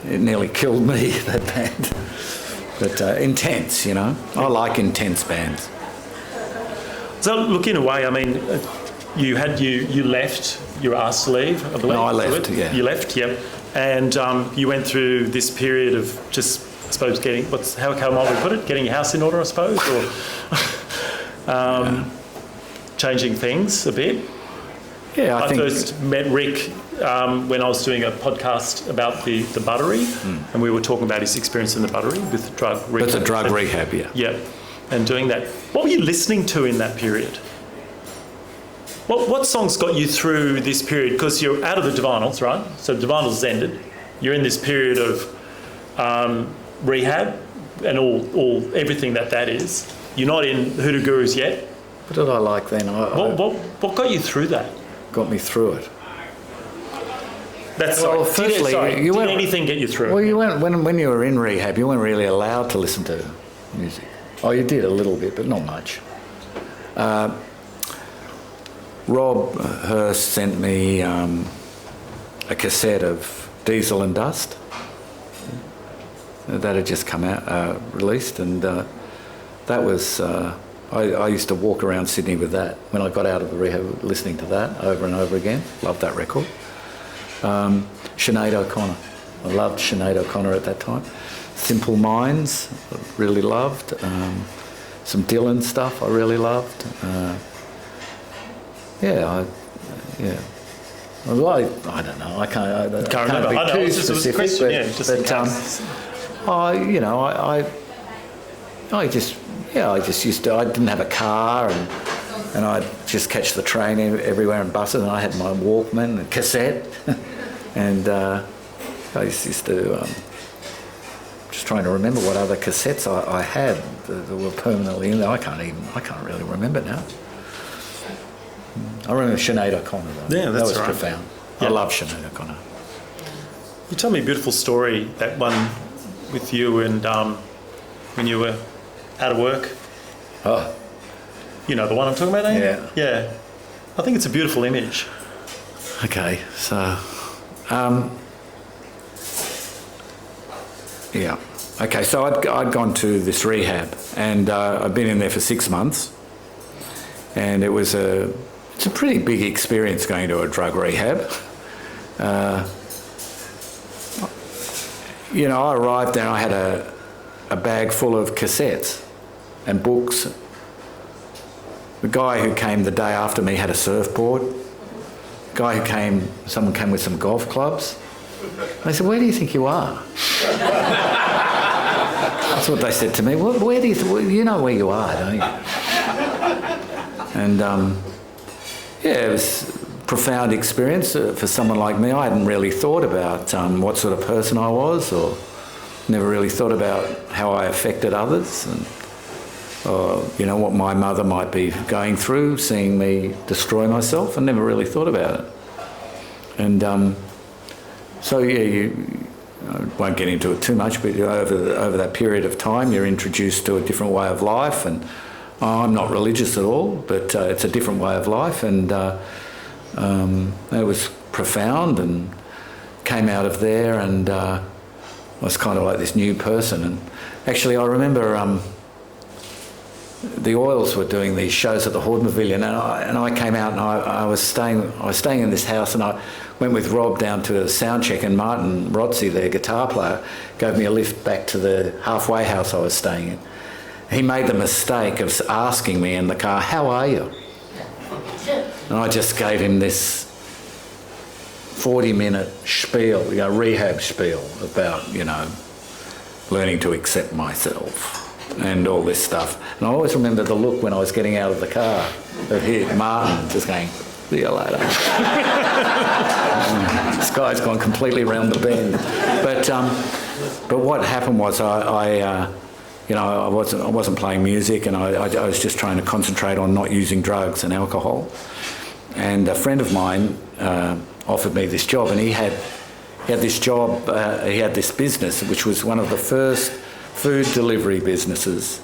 it nearly killed me, that band. But intense, I like intense bands. So look, in a way, I mean, you left. You were asked to leave, I believe. No, I left. Yeah. You left, yep. And you went through this period of just, I suppose, how might we put it? Getting your house in order, I suppose, or changing things a bit. Yeah, I think first met Rick when I was doing a podcast about the Buttery, and we were talking about his experience in the Buttery with drug rehab. It's a drug rehab, yeah. Yeah, and doing that. What were you listening to in that period? What songs got you through this period? Because you're out of the Divinyls, right? So Divinyls has ended. You're in this period of rehab and everything that is. You're not in Hoodoo Gurus yet. What did I like then? What got you through that? Got me through it. Firstly, did anything get you through it? Well, you weren't, when you were in rehab, you weren't really allowed to listen to music. Oh, you did a little bit, but not much. Rob Hurst sent me a cassette of Diesel and Dust that had just come out, released, and that was. I used to walk around Sydney with that when I got out of the rehab, listening to that over and over again. Loved that record. Sinead O'Connor. I loved Sinead O'Connor at that time. Simple Minds, I really loved. Some Dylan stuff I really loved. Well, I don't know. I can't remember. be too specific. I just used to. I didn't have a car, and I'd just catch the train everywhere and buses, and I had my Walkman and cassette, and I used to. Just trying to remember what other cassettes I had that were permanently in there. I can't really remember now. I remember Sinead O'Connor though. Yeah, that's that was right. profound. Yeah. I love Sinead O'Connor. You told me a beautiful story, that one with you and when you were out of work. Oh. You know the one I'm talking about, don't you? Yeah. Yeah. I think it's a beautiful image. Okay, so, yeah. Okay, so I'd gone to this rehab, and I'd been in there for 6 months, and it's a pretty big experience going to a drug rehab. I arrived there and I had a bag full of cassettes and books. The guy who came the day after me had a surfboard. Someone came with some golf clubs. I said, "Where do you think you are?" That's what they said to me. Where do you know where you are, don't you? And it was a profound experience for someone like me. I hadn't really thought about what sort of person I was, or never really thought about how I affected others, and what my mother might be going through, seeing me destroy myself. I never really thought about it. And I won't get into it too much, but over that period of time, you're introduced to a different way of life, and I'm not religious at all, but it's a different way of life, and it was profound, and came out of there, and I was kind of like this new person. And actually, I remember the Oils were doing these shows at the Horde Pavilion, and I came out, and I was staying in this house, and I went with Rob down to a sound check, and Martin Rotsey, their guitar player, gave me a lift back to the halfway house I was staying in. He made the mistake of asking me in the car, "How are you?" And I just gave him this 40-minute spiel, rehab spiel about, learning to accept myself. and all this stuff. And I always remember the look when I was getting out of the car of Martin just going, see you later. This guy's gone completely round the bend. But what happened was I wasn't playing music, and I was just trying to concentrate on not using drugs and alcohol. And a friend of mine offered me this job, and he had this job, he had this business, which was one of the first food delivery businesses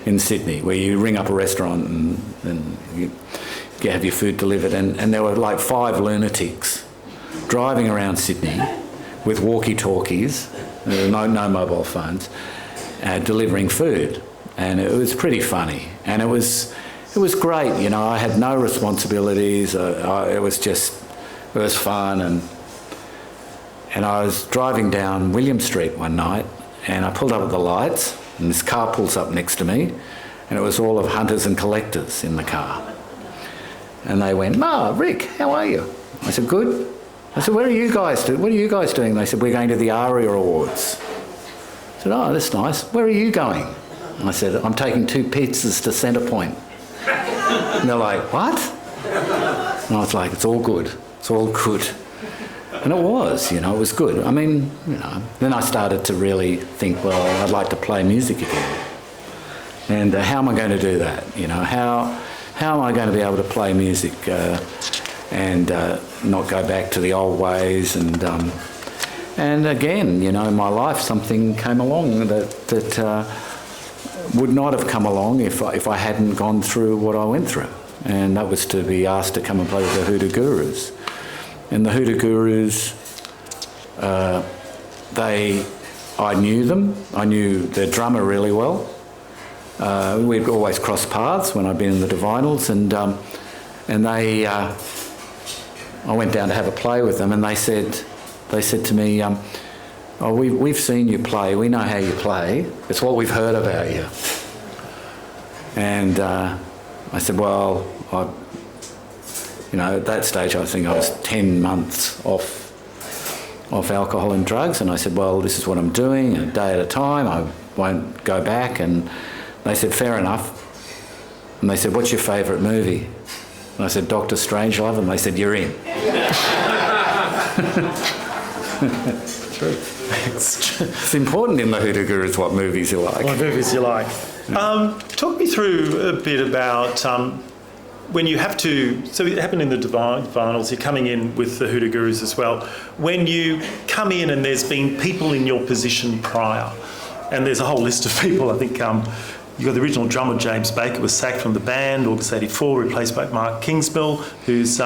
in Sydney, where you ring up a restaurant and you have your food delivered. And there were like 5 lunatics driving around Sydney with walkie-talkies, no mobile phones, delivering food. And it was pretty funny. And it was great, you know. I had no responsibilities. It was fun. And I was driving down William Street one night, and I pulled up at the lights, and this car pulls up next to me, and it was all of hunters and collectors in the car. And they went, Rick, how are you? I said, good. I said, what are you guys doing? They said, we're going to the ARIA Awards. I said, oh, that's nice. Where are you going? And I said, I'm taking 2 pizzas to Centrepoint. And they're like, what? And I was like, it's all good. It's all good. And it was, you know, it was good. I mean, you know, then I started to really think, well, I'd like to play music again. And how am I going to do that? You know, how am I going to be able to play music and not go back to the old ways? And again, you know, in my life, something came along that would not have come along if I hadn't gone through what I went through. And that was to be asked to come and play with the Hoodoo Gurus. And the Hoodoo Gurus, I knew them. I knew their drummer really well. We'd always crossed paths when I'd been in the Divinyls, and they, I went down to have a play with them, and they said to me, oh, we've seen you play. We know how you play. It's what we've heard about you. And I said, well, you know, at that stage, I think I was 10 months off alcohol and drugs, and I said, well, this is what I'm doing, a day at a time. I won't go back. And they said, fair enough. And they said, what's your favourite movie? And I said, Dr. Strangelove. And they said, you're in. True. It's important in the Hoodoo Gurus what movies you like. What movies you like. Talk me through a bit about when you have to, so it happened in the Divinyls, you're coming in with the Hoodoo Gurus as well. When you come in and there's been people in your position prior, and there's a whole list of people, I think you've got the original drummer James Baker was sacked from the band, August 84, replaced by Mark Kingsmill, who's,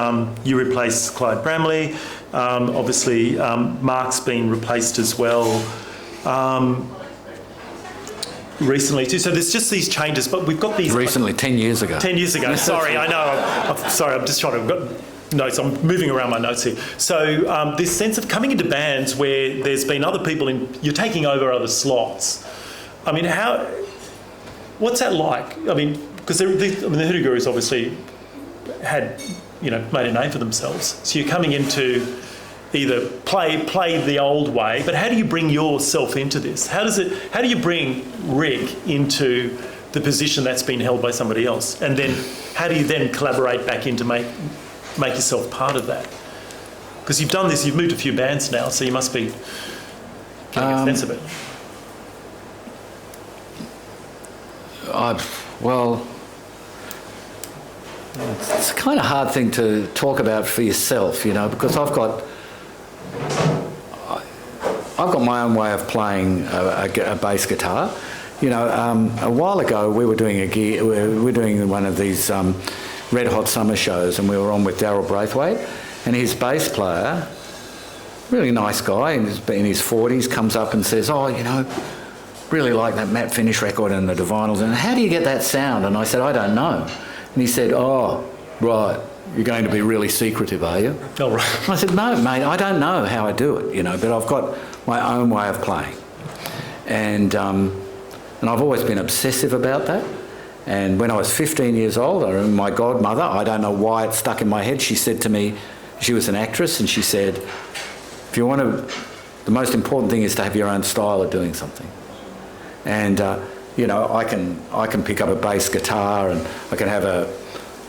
you replaced Clyde Bramley. Obviously, Mark's been replaced as well recently too. So there's just these changes, but we've got these... Recently, 10 years ago. 10 years ago, sorry, I know. I'm sorry, I'm just trying to... I've got notes, I'm moving around my notes here. So this sense of coming into bands where there's been other people in... You're taking over other slots. I mean, what's that like? I mean, because the Hoodoo Gurus obviously had, you know, made a name for themselves. So you're coming into either play the old way, but how do you bring yourself into this? How do you bring Rick into the position that's been held by somebody else? And then how do you then collaborate back in to make yourself part of that? Because you've done this, you've moved a few bands now, so you must be getting a sense of it. Well, it's a kind of hard thing to talk about for yourself, you know, because I've got my own way of playing a bass guitar. You know, a while ago we were doing we were doing one of these Red Hot Summer shows, and we were on with Darryl Braithwaite, and his bass player, really nice guy, in his 40s, comes up and says, oh, you know, really like that Matt Finish record and the Divinyls, and how do you get that sound? And I said, I don't know. And he said, oh, right, you're going to be really secretive, are you? Oh, right. And I said, no, mate, I don't know how I do it, you know, but I've got my own way of playing. And I've always been obsessive about that. And when I was 15 years old, I remember my godmother, I don't know why it stuck in my head, she said to me, she was an actress, and she said, if you want to, the most important thing is to have your own style of doing something. And you know, I can pick up a bass guitar and I can have a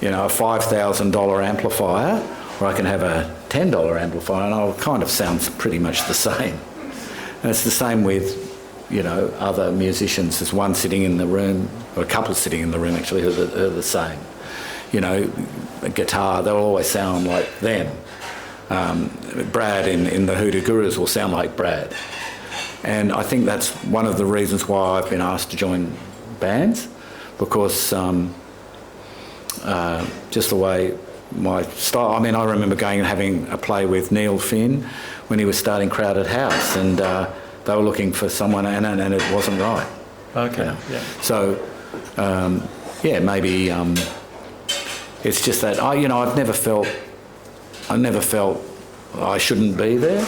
$5,000 amplifier, or I can have a $10 amplifier, and it kind of sounds pretty much the same. And it's the same with, you know, other musicians. There's one sitting in the room, or a couple sitting in the room actually, who are the same. You know, a guitar, they'll always sound like them. Brad in the Hoodoo Gurus will sound like Brad. And I think that's one of the reasons why I've been asked to join bands, because just the way my style, I mean, I remember going and having a play with Neil Finn when he was starting Crowded House, and they were looking for someone, and it wasn't right. Okay. You know? Yeah. So, maybe it's just that I've never felt I shouldn't be there.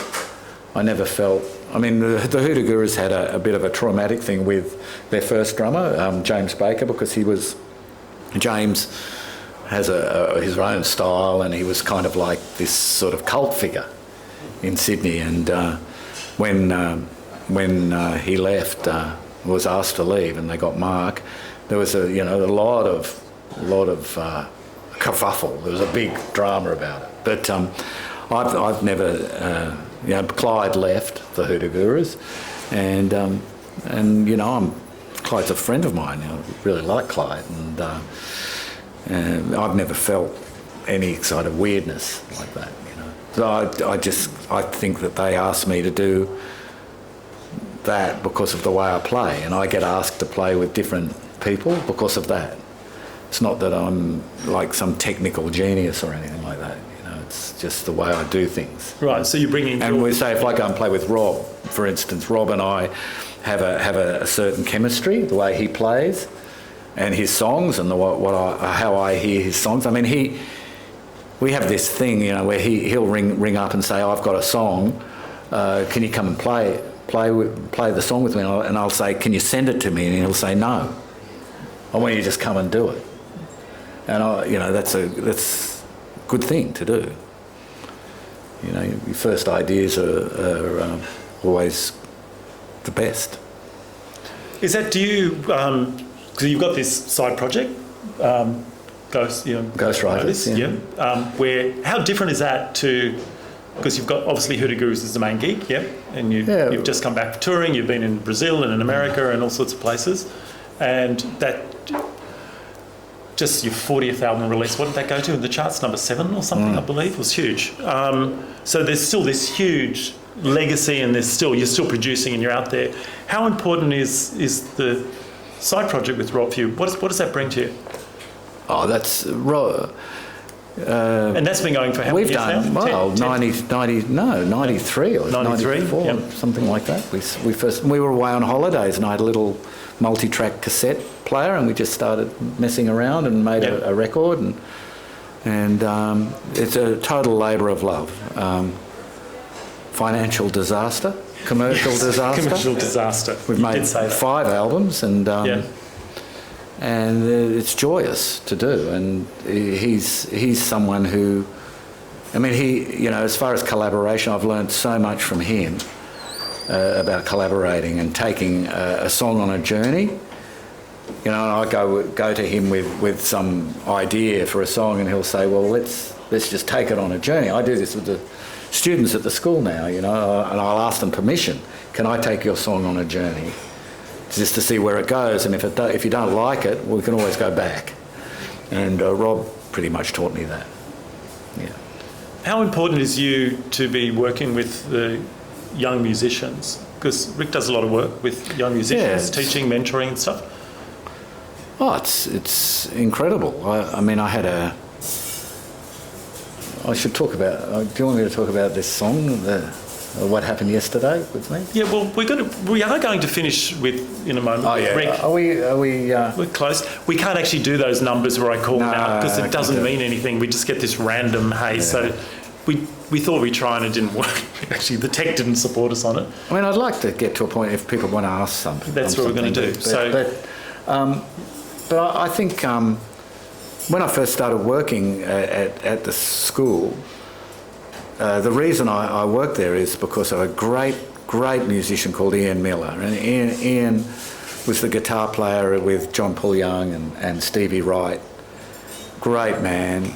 I never felt. I mean, the Hoodoo Gurus had a bit of a traumatic thing with their first drummer, James Baker, because James has his own style, and he was kind of like this sort of cult figure in Sydney. And when he left, was asked to leave, and they got Mark, there was a lot of kerfuffle. There was a big drama about it. But I've never, Clyde left the Hoodoo Gurus, and Clyde's a friend of mine. I really like Clyde, and I've never felt any sort of weirdness like that. So I think that they asked me to do that because of the way I play, and I get asked to play with different people because of that. It's not that I'm like some technical genius or anything like that. It's just the way I do things. Right. So you bring in. And we say if I go and play with Rob, for instance, Rob and I have a certain chemistry, the way he plays, and his songs, and how I hear his songs. I mean, we have this thing, where he'll ring up and say, "I've got a song. Can you come and play the song with me?" And I'll say, "Can you send it to me?" And he'll say, "No. I want you to just come and do it." And that's a good thing to do. Your first ideas are always the best. Is that, do you, because you've got this side project, Ghostwriters, where, how different is that to, because you've got, obviously Hoodoo Gurus is the main gig, and you've just come back from touring, you've been in Brazil and in America and all sorts of places, and that, just your 40th album release, what did that go to in the charts? Number 7 or something, I believe. It was huge. So there's still this huge legacy, and you're still producing and you're out there. How important is the side project with Rob for you? What does that bring to you? Oh, that's Rob. And that's been going for how many years now? We've done 93 or 94, something like that. We were away on holidays, and I had a little multi-track cassette player, and we just started messing around and made a record, and it's a total labour of love. Financial disaster, commercial disaster. Commercial disaster. We've made 5 albums, and it's joyous to do. And he's someone who, I mean, as far as collaboration, I've learned so much from him. About collaborating and taking a song on a journey. And I go to him with some idea for a song, and he'll say, "Well, let's just take it on a journey." I do this with the students at the school now, and I'll ask them permission. Can I take your song on a journey, just to see where it goes? And if you don't like it, we can always go back. And Rob pretty much taught me that. Yeah. How important is you to be working with the young musicians? Because Rick does a lot of work with young musicians, teaching, mentoring and stuff. Oh, it's incredible. I mean, I should talk about. Do you want me to talk about this song, what happened yesterday with me? Yeah, well, we are going to finish in a moment. Oh yeah. Rick, are we? We're close. We can't actually do those numbers where I call them out, because it doesn't mean anything. We just get this random So we thought we'd try, and it didn't work. Actually, the tech didn't support us on it. I mean, I'd like to get to a point if people want to ask something. That's what we're going to do. But I think when I first started working at the school, the reason I worked there is because of a great musician called Ian Miller. And Ian was the guitar player with John Paul Young and Stevie Wright. Great man.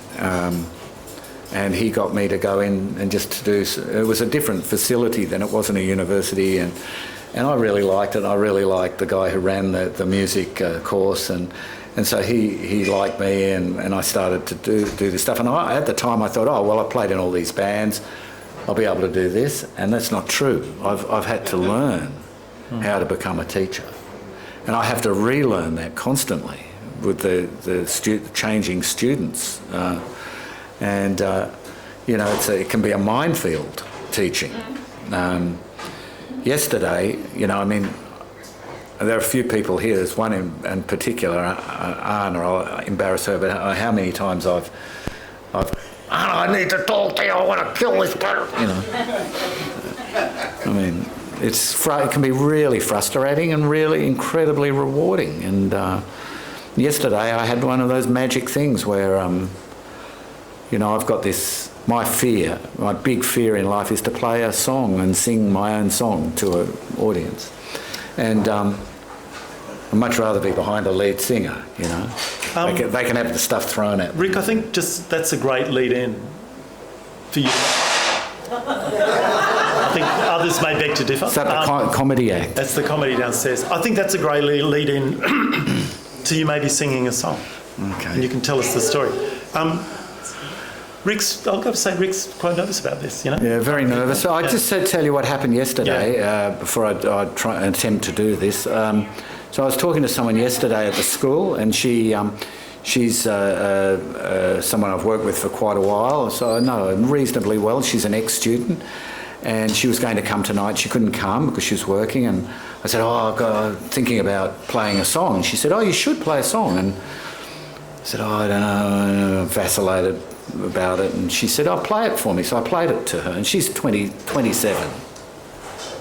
And he got me to go in and just to do... It was a different facility then. It wasn't a university. And I really liked it. I really liked the guy who ran the music course. And so he liked me, and I started to do this stuff. And at the time I thought, oh, well, I played in all these bands. I'll be able to do this. And that's not true. I've had to learn how to become a teacher. And I have to relearn that constantly with the changing students. You know, it can be a minefield, teaching. Yesterday, you know, I mean, there are a few people here. There's one in particular, Anna, I'll embarrass her, but how many times I've Anna, I need to talk to you, I want to kill this guy, you know. I mean, it can be really frustrating and really incredibly rewarding. And yesterday I had one of those magic things where, you know, I've got this, my big fear in life is to play a song and sing my own song to an audience. And I'd much rather be behind a lead singer, you know. They can have the stuff thrown at them. Rick, I think that's a great lead-in for you. I think others may beg to differ. Is that the comedy act? That's the comedy downstairs. I think that's a great lead-in to you maybe singing a song. Okay. And you can tell us the story. I'll go say Rick's quite nervous about this, you know? Yeah, very nervous. I just tell you what happened yesterday before I try and attempt to do this. So I was talking to someone yesterday at the school, and she's someone I've worked with for quite a while, so I know her reasonably well. She's an ex-student, and she was going to come tonight. She couldn't come because she was working, and I said, I'm thinking about playing a song. And she said, you should play a song. And I said, I don't know, vacillated about it, and she said, play it for me. So I played it to her, and she's 27.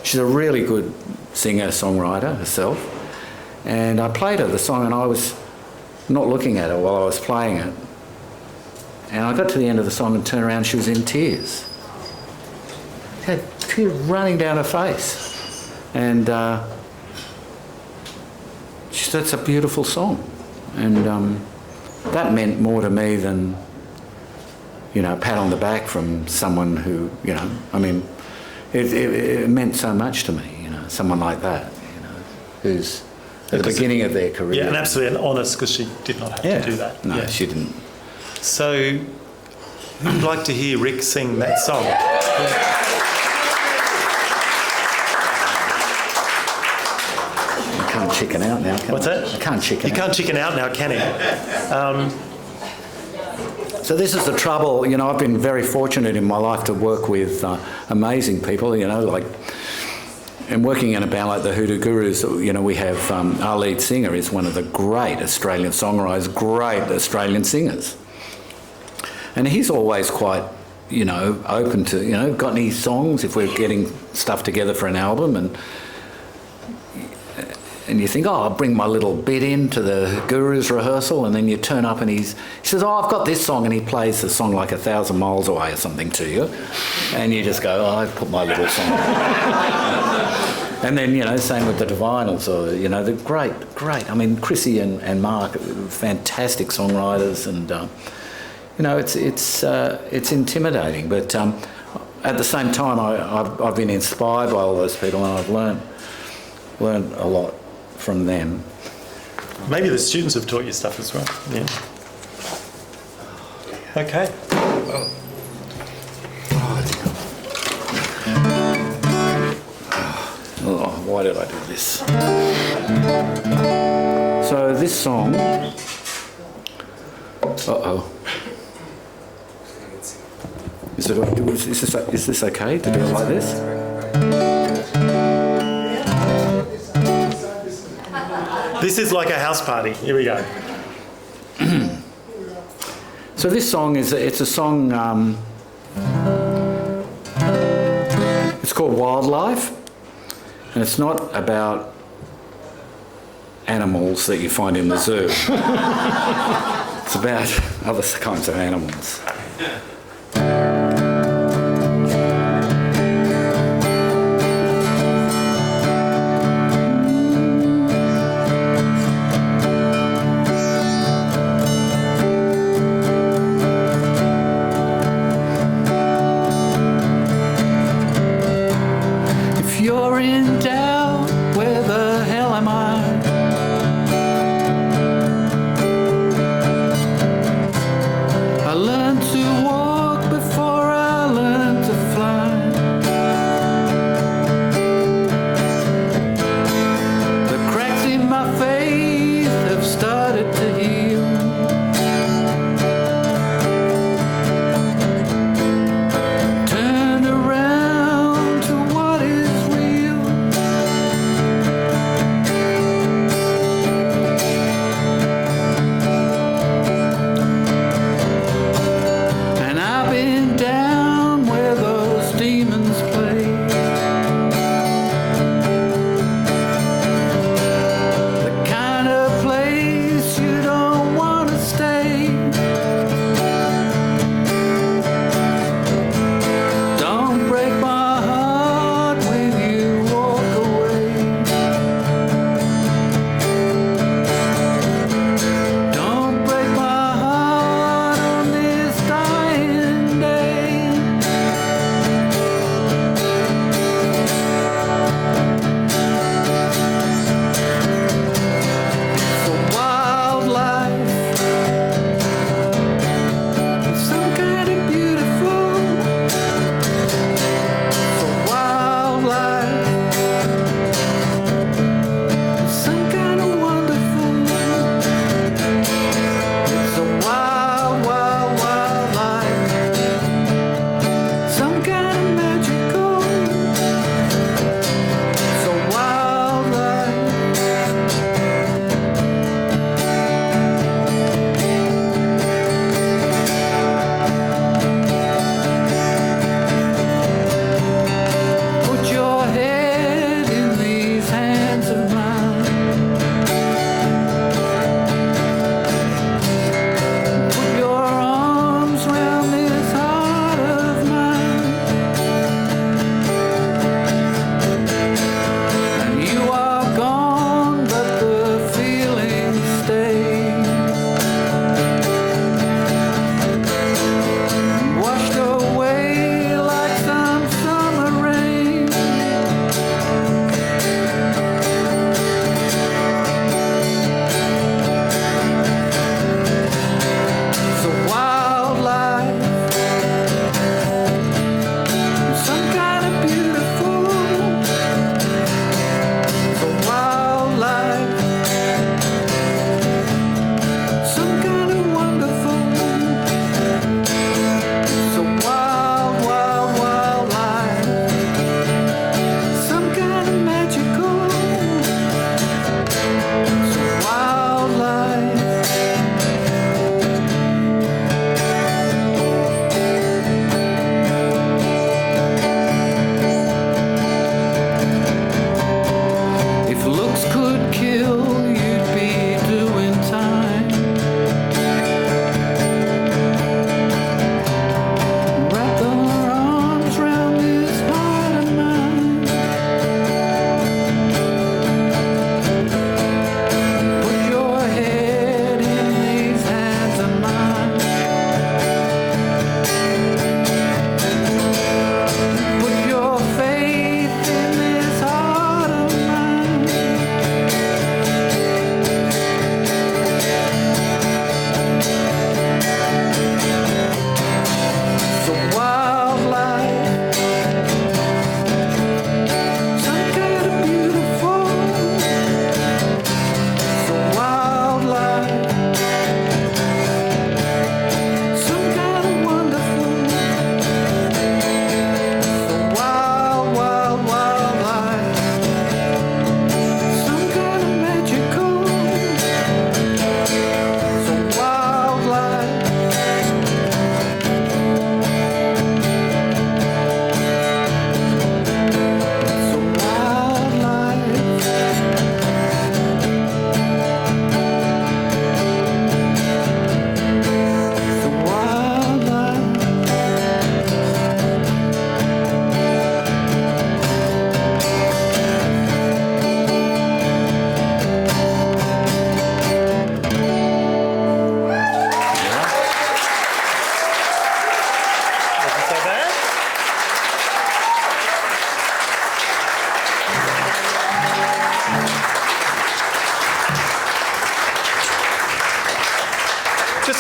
She's a really good singer, songwriter herself, and I played her the song, and I was not looking at her while I was playing it, and I got to the end of the song and turned around, she was in tears. She had tears running down her face, and she said, it's a beautiful song, and that meant more to me than, you know, a pat on the back from someone who, you know, I mean, it meant so much to me, you know, someone like that, you know, who's at the beginning of their career. Yeah, and absolutely honest, because she did not have to do that. No, she didn't. So, I'd like to hear Rick sing that song. I can't chicken out now, can I? What's that? I can't chicken out. You can't chicken out now, can he? So this is the trouble, you know, I've been very fortunate in my life to work with amazing people, you know, like, and working in a band like the Hoodoo Gurus, you know, we have, our lead singer is one of the great Australian songwriters, great Australian singers. And he's always quite, you know, open to, you know, got any songs if we're getting stuff together for an album, and you think, I'll bring my little bit into the Guru's rehearsal, and then you turn up and he says, I've got this song, and he plays the song like 1,000 miles away or something to you, and you just go, I've put my little song. And then, you know, same with the Divinyls, or, you know, they're great, I mean, Chrissy and Mark, fantastic songwriters, and, you know, it's intimidating, but at the same time, I've been inspired by all those people, and I've learned a lot from them. Maybe the students have taught you stuff as well. Yeah. Okay. Why did I do this? So this song. Is this okay to do it like this? This is like a house party. Here we go. So this song it's a song, it's called Wildlife, and it's not about animals that you find in the zoo. It's about other kinds of animals.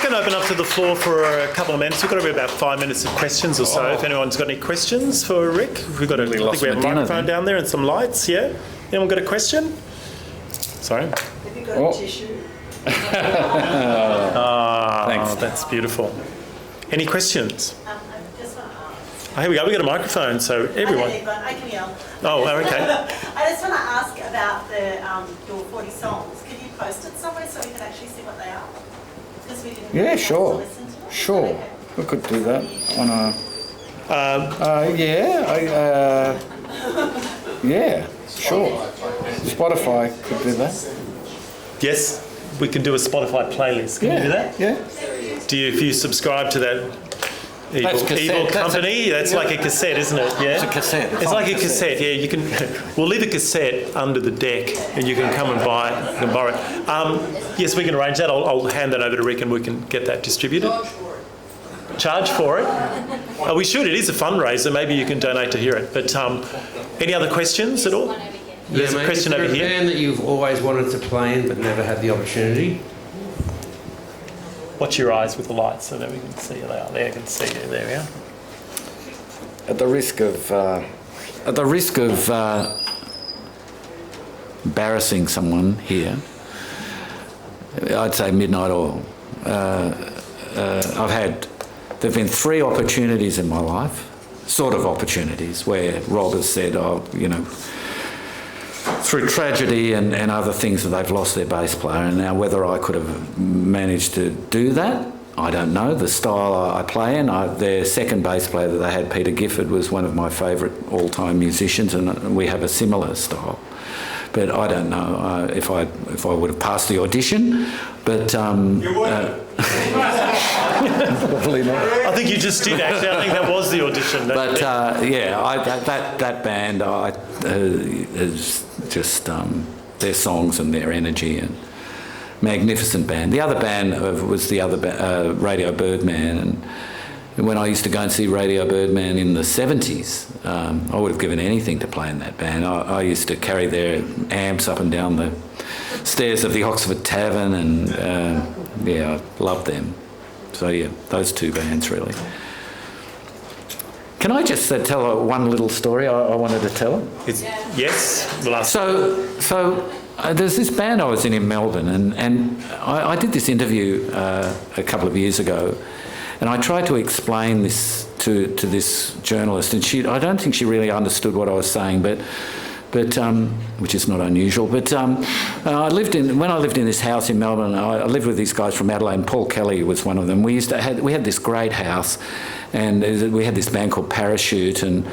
just going to open up to the floor for a couple of minutes. We've got about 5 minutes of questions or so. If anyone's got any questions for Rick, I think we have a microphone down there and some lights. Yeah. Anyone got a question? Sorry. Have you got a tissue? Thanks. That's beautiful. Any questions? I just want to ask. Oh, here we go. We got a microphone, so everyone. I can yell. Oh, okay. I just want to ask about your 40 songs. Can you post it somewhere so we can actually see what they are? Because we didn't. Yeah, really sure. listen to them. Sure. Okay. We could do that on a... yeah, sure. Spotify could do that. Yes, we can do a Spotify playlist. Can you do that? Yeah. If you subscribe to that That's cassette. evil That's company, that's like a cassette, isn't it? Yeah. It's a cassette. It's like a cassette. Yeah, you can. We'll leave a cassette under the deck, and you can come and borrow it. Yes, we can arrange that. I'll hand that over to Rick, and we can get that distributed. Charge for it? Oh, we should. It is a fundraiser. Maybe you can donate to hear it. But any other questions at all? There's a question over here. Is there a band that you've always wanted to play in but never had the opportunity? Watch your eyes with the lights so that we can see you. They are there. I can see you. There we are. At the risk of embarrassing someone here, I'd say Midnight Oil. There've been 3 opportunities in my life, sort of opportunities, where Rob has said, through tragedy and other things that they've lost their bass player. And now whether I could have managed to do that, I don't know. The style I play in, their second bass player that they had, Peter Gifford, was one of my favourite all-time musicians, and we have a similar style. But I don't know if I would have passed the audition. But You would. probably not. I think you just did, actually. I think that was the audition. But that band is just their songs and their energy and magnificent band. The other band was the other Radio Birdman, and when I used to go and see Radio Birdman in the 70s, I would have given anything to play in that band. I used to carry their amps up and down the stairs of the Oxford Tavern, and I loved them. So yeah, those 2 bands really. Can I just tell one little story I wanted to tell? Yes. We'll ask. So there's this band I was in Melbourne, and I did this interview a couple of years ago, and I tried to explain this to this journalist, and I don't think she really understood what I was saying, but which is not unusual. But when I lived in this house in Melbourne, I lived with these guys from Adelaide, and Paul Kelly was one of them. We had this great house, and we had this band called Parachute, and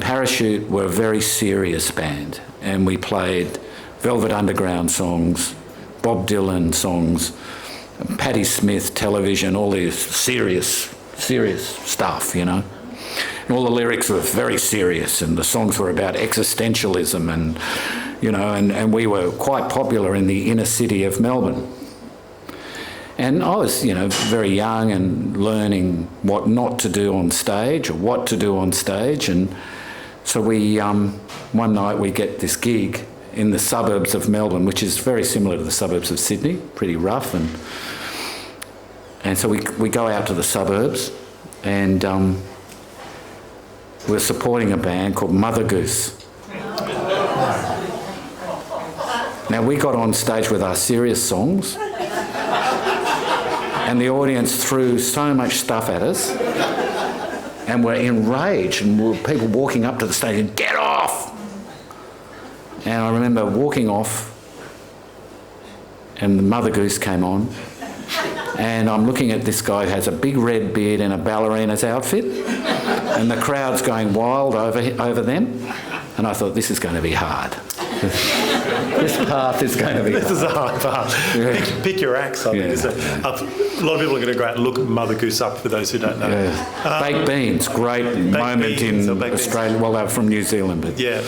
Parachute were a very serious band, and we played Velvet Underground songs, Bob Dylan songs, Patti Smith, Television, all these serious stuff, you know. And all the lyrics were very serious, and the songs were about existentialism, and and we were quite popular in the inner city of Melbourne. And I was, very young and learning what not to do on stage or what to do on stage, and so we one night we get this gig in the suburbs of Melbourne, which is very similar to the suburbs of Sydney, pretty rough, and so we go out to the suburbs, and we're supporting a band called Mother Goose. Now, we got on stage with our serious songs, and the audience threw so much stuff at us, and were enraged, and people walking up to the stage and, "Get off!" And I remember walking off, and the Mother Goose came on, and I'm looking at this guy who has a big red beard and a ballerina's outfit, and the crowd's going wild over them, and I thought, this is going to be hard. This path is going to be hard. This is a hard path. Yeah. Pick your acts, I think. Yeah. Isn't it? A lot of people are going to go out and look Mother Goose up, for those who don't know. Yeah. Baked beans, great moment beans, in Australia. Well, they're from New Zealand, but Yeah.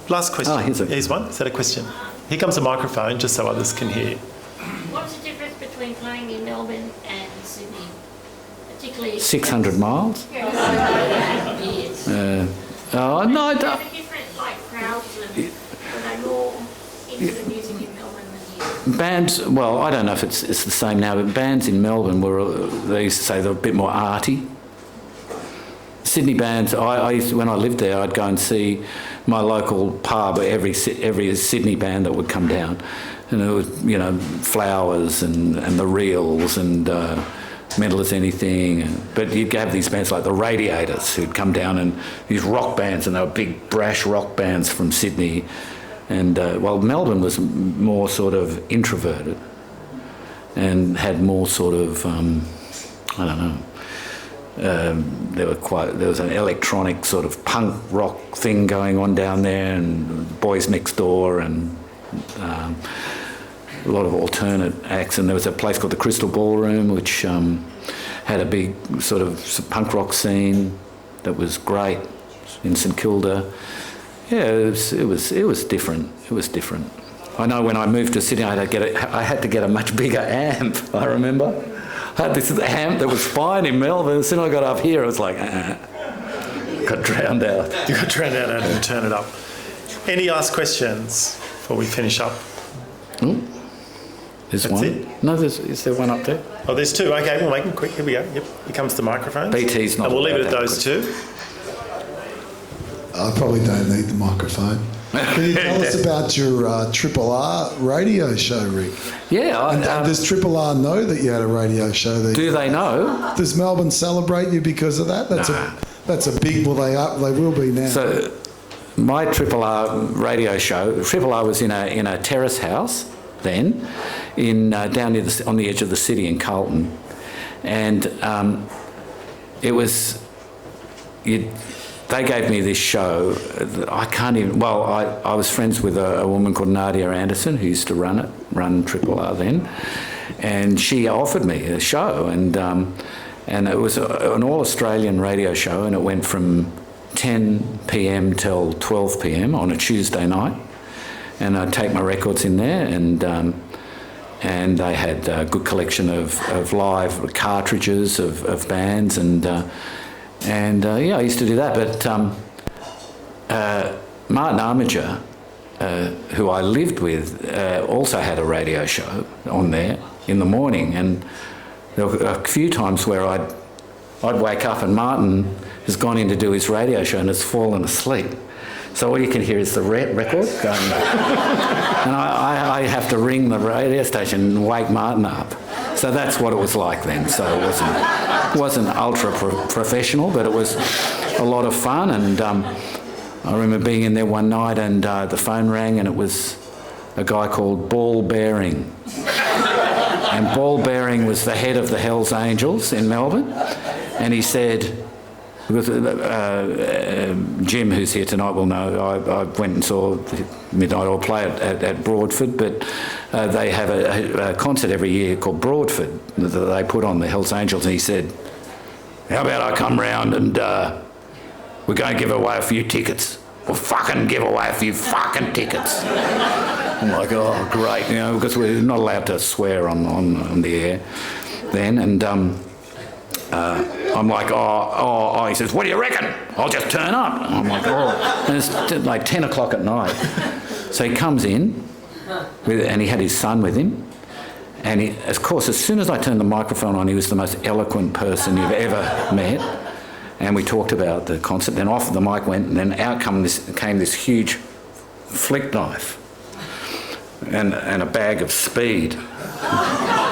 Last question. Oh, Here's one. Is that a question? Here comes a microphone, just so others can hear. What's the difference between playing in Melbourne and Sydney? Particularly 600 miles. years. Oh no, I They don't. have different crowds, and are they more into the music in Melbourne than here? bands, well, I don't know if it's the same now, but bands in Melbourne they used to say they were a bit more arty. Sydney bands, I used to, when I lived there, I'd go and see my local pub, every Sydney band that would come down. And it was, you know, Flowers and the Reels and Mental as Anything. But you'd have these bands like the Radiators who'd come down, and these rock bands, and they were big brash rock bands from Sydney. And well, Melbourne was more sort of introverted and had more sort of, I don't know, there was an electronic sort of punk rock thing going on down there, and Boys Next Door, and a lot of alternate acts. And there was a place called the Crystal Ballroom, which had a big sort of punk rock scene that was great in St Kilda. Yeah, it was different. It was different. I know when I moved to Sydney, I had to get a much bigger amp. I remember. I had this amp that was fine in Melbourne. As soon as I got up here, it was like, got drowned out. You got drowned out and had to turn it up. Any last questions before we finish up? There's That's one. it? No, is there one up there? Oh, there's two. Okay, we'll make them quick. Here we go. Yep, here comes the microphone. BT's not. And we'll leave it at that those quick. two. I probably don't need the microphone. Can you tell us about your Triple R radio show, Rick? Yeah. Does Triple R know that you had a radio show there? Do they know? Does Melbourne celebrate you because of that? That's a big. Well, they will be now. So, my Triple R radio show. Triple R was in a terrace house then, down near on the edge of the city in Carlton, and it was. They gave me this show. I can't even. Well, I was friends with a woman called Nadia Anderson, who used to run Triple R then, and she offered me a show, and it was an all-Australian radio show, and it went from 10 p.m. till 12 p.m. on a Tuesday night, and I'd take my records in there, and they had a good collection of live cartridges of bands, and I used to do that. But Martin Armiger, who I lived with, also had a radio show on there in the morning, and there were a few times where I'd wake up and Martin has gone in to do his radio show and has fallen asleep. So all you can hear is the record going, and I have to ring the radio station and wake Martin up. So that's what it was like then. So it wasn't ultra professional, but it was a lot of fun. And I remember being in there one night, and the phone rang, and it was a guy called Ball Bearing. And Ball Bearing was the head of the Hells Angels in Melbourne, and he said, because Jim, who's here tonight, will know, I went and saw the Midnight Oil play at Broadford, but they have a concert every year called Broadford that they put on, the Hells Angels, and he said, how about I come round and we're going to give away a few tickets. We'll fucking give away a few fucking tickets. I'm like, oh, great, because we're not allowed to swear on the air then, and I'm like, oh, he says, what do you reckon? I'll just turn up. I'm like, oh. And it's like 10 o'clock at night. So he comes in, and he had his son with him. And he, of course, as soon as I turned the microphone on, he was the most eloquent person you've ever met. And we talked about the concert. Then off the mic went, and then out came this huge flick knife and a bag of speed.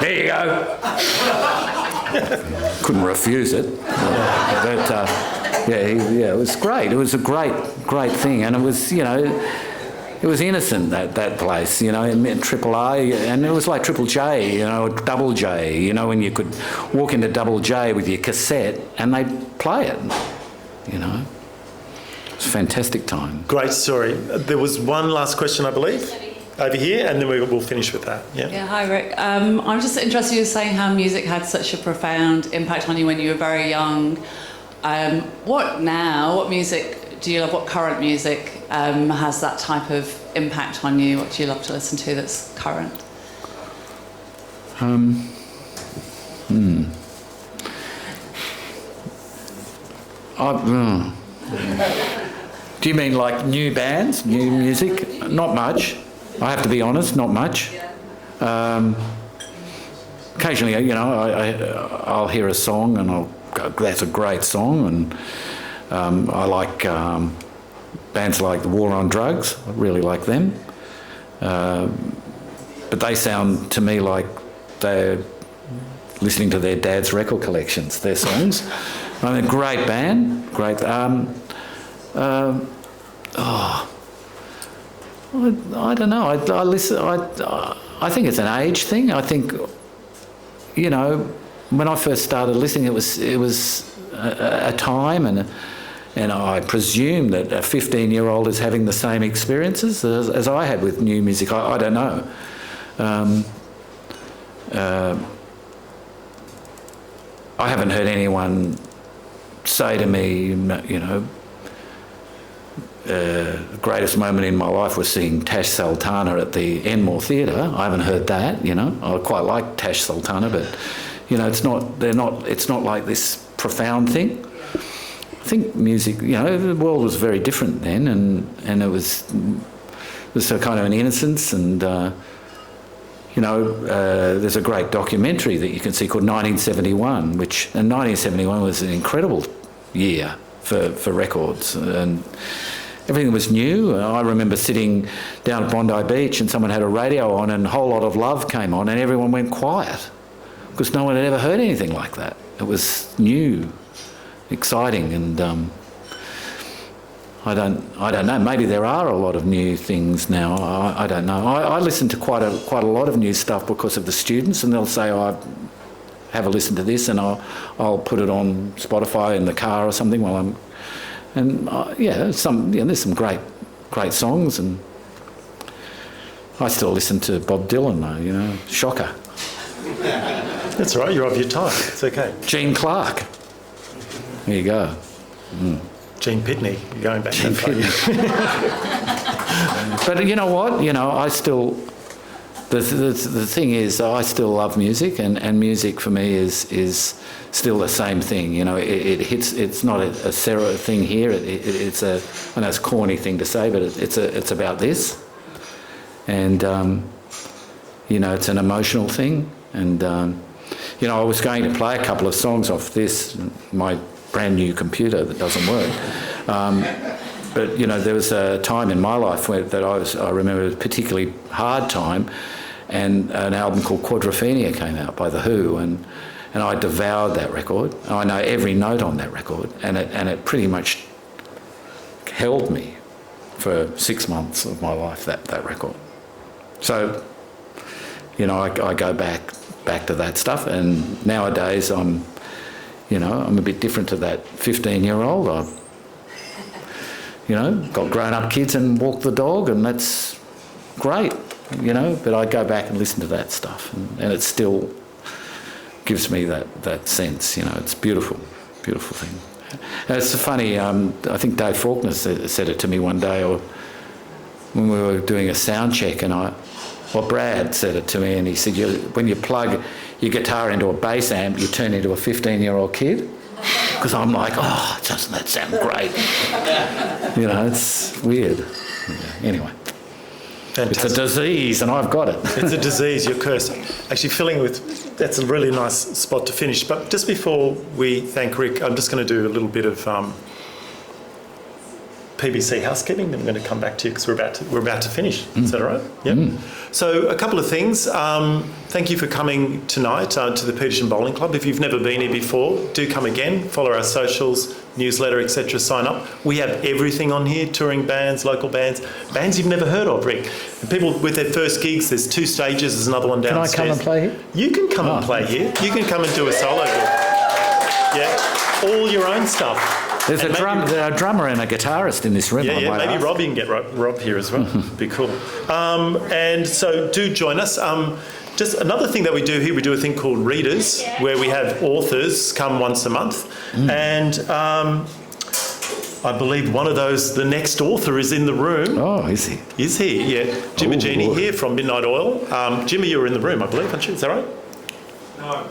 There you go. Couldn't refuse it. But it was great. It was a great thing, and it was, it was innocent, that place, it Triple R, and it was like Triple J, Double J, when you could walk into Double J with your cassette and they'd play it, It was a fantastic time. Great story. There was one last question, I believe, over here, and then we'll finish with that. Yeah, hi Rick. I'm just interested in saying how music had such a profound impact on you when you were very young. What music do you love? What current music has that type of impact on you? What do you love to listen to that's current? Do you mean like new bands, new music? Not much. I have to be honest, not much. Occasionally, you know, I'll hear a song and I'll go, that's a great song, and I like bands like The War on Drugs. I really like them. But they sound to me like they're listening to their dad's record collections, their songs. I mean, great band, great. I don't know. I listen. I think it's an age thing. I think, you know, when I first started listening, it was a time, and I presume that a 15-year-old is having the same experiences as I had with new music. I don't know. I haven't heard anyone say to me, you know, the greatest moment in my life was seeing Tash Sultana at the Enmore Theatre. I haven't heard that, you know. I quite like Tash Sultana, but, you know, it's not like this profound thing. I think music, you know, the world was very different then, and it was a kind of an innocence, and you know, there's a great documentary that you can see called 1971, and 1971 was an incredible year for records, and everything was new. I remember sitting down at Bondi Beach and someone had a radio on and A Whole Lot of Love came on and everyone went quiet because no one had ever heard anything like that. It was new, exciting, and I don't know. Maybe there are a lot of new things now. I don't know. I listen to quite a lot of new stuff because of the students, and they'll say, "Oh, have a listen to this," and I'll put it on Spotify in the car or something while I'm. And there's some great songs, and I still listen to Bob Dylan, though. You know, shocker. That's all right. You're of your time. It's okay. Gene Clark. There you go. Mm. Gene Pitney, you're going back Gene that far. But you know what? You know, I still. The thing is, I still love music, and music for me is still the same thing. You know, it hits. It's not a Sarah thing here. It's a. I know it's a corny thing to say, but it's about this. And you know, it's an emotional thing. And you know, I was going to play a couple of songs off this, my brand new computer that doesn't work. But you know, there was a time in my life I remember a particularly hard time, and an album called Quadrophenia came out by The Who, and I devoured that record. I know every note on that record, and it pretty much held me for 6 months of my life, that record. So, you know, I go back to that stuff, and nowadays I'm a bit different to that 15-year-old. I've, you know, got grown-up kids and walk the dog, and that's great, you know, but I go back and listen to that stuff, and it still gives me that sense, you know. It's beautiful thing. And it's funny, I think Dave Faulkner said it to me one day, or when we were doing a sound check, and Brad said it to me, and he said, when you plug your guitar into a bass amp, you turn into a 15-year-old kid. Because I'm like, oh, doesn't that sound great? You know, it's weird. Yeah, anyway. Fantastic. It's a disease, and I've got it. It's a disease, you're cursed. Actually, that's a really nice spot to finish. But just before we thank Rick, I'm just going to do a little bit of PBC housekeeping, then I'm going to come back to you because we're about to finish. Is that all right? Yeah. So a couple of things. Thank you for coming tonight to the Petersham Bowling Club. If you've never been here before, do come again. Follow our socials, newsletter, etc. Sign up. We have everything on here: touring bands, local bands you've never heard of, Rick. And people with their first gigs. There's 2 stages. There's another one downstairs. Can I come and play here? You can come and play here. You can come and do a solo gig. Yeah, all your own stuff. There's a drummer and a guitarist in this room. Yeah, maybe Rob, you can get Rob here as well. Be cool. And so do join us. Just another thing that we do here, we do a thing called Readers, where we have authors come once a month. And I believe one of those, the next author is in the room. Oh, is he? Is he? Yeah. Jimmy Genie here from Midnight Oil. Jimmy, you were in the room, I believe, aren't you? Is that right? No.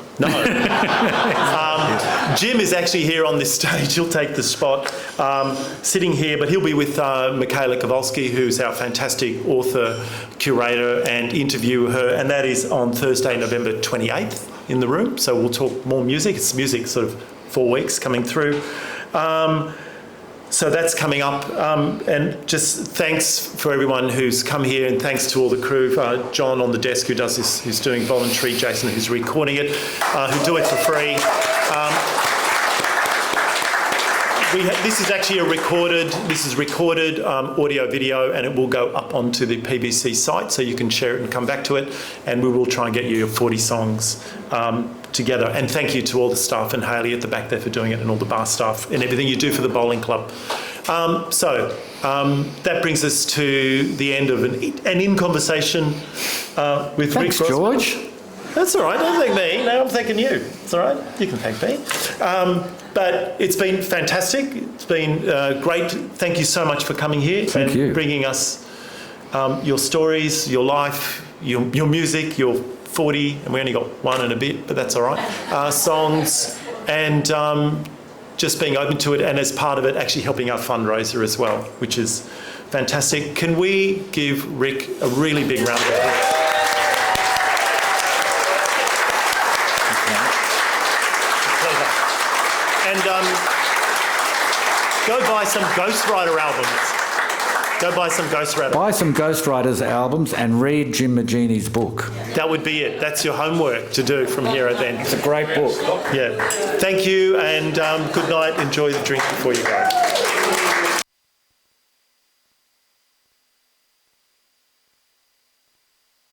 Jim is actually here on this stage. He'll take the spot, sitting here, but he'll be with Michaela Kowalski, who's our fantastic author, curator, and interview her, and that is on Thursday, November 28th in the room. So we'll talk more music. It's music sort of 4 weeks coming through. So that's coming up, and just thanks for everyone who's come here, and thanks to all the crew, John on the desk who does this, who's doing voluntary, Jason who's recording it, who do it for free. This is actually recorded audio video, and it will go up onto the PBC site, so you can share it and come back to it, and we will try and get you your 40 songs together. And thank you to all the staff and Hayley at the back there for doing it, and all the bar staff and everything you do for the bowling club. That brings us to the end of an in conversation with Thanks, Rick Grossman. George. That's all right. Don't thank me. No, I'm thanking you. It's all right. You can thank me. But it's been fantastic. It's been great. Thank you so much for coming here and bringing us your stories, your life, your music, your 40, and we only got one and a bit, but that's all right, songs, and just being open to it, and as part of it, actually helping our fundraiser as well, which is fantastic. Can we give Rick a really big round of applause? And go buy some Ghostwriter albums. Go buy some Ghostwriter. Buy some Ghostwriters albums and read Jim Magini's book. That would be it. That's your homework to do from here then. It's a great book. Yeah. Thank you, and good night. Enjoy the drink before you go.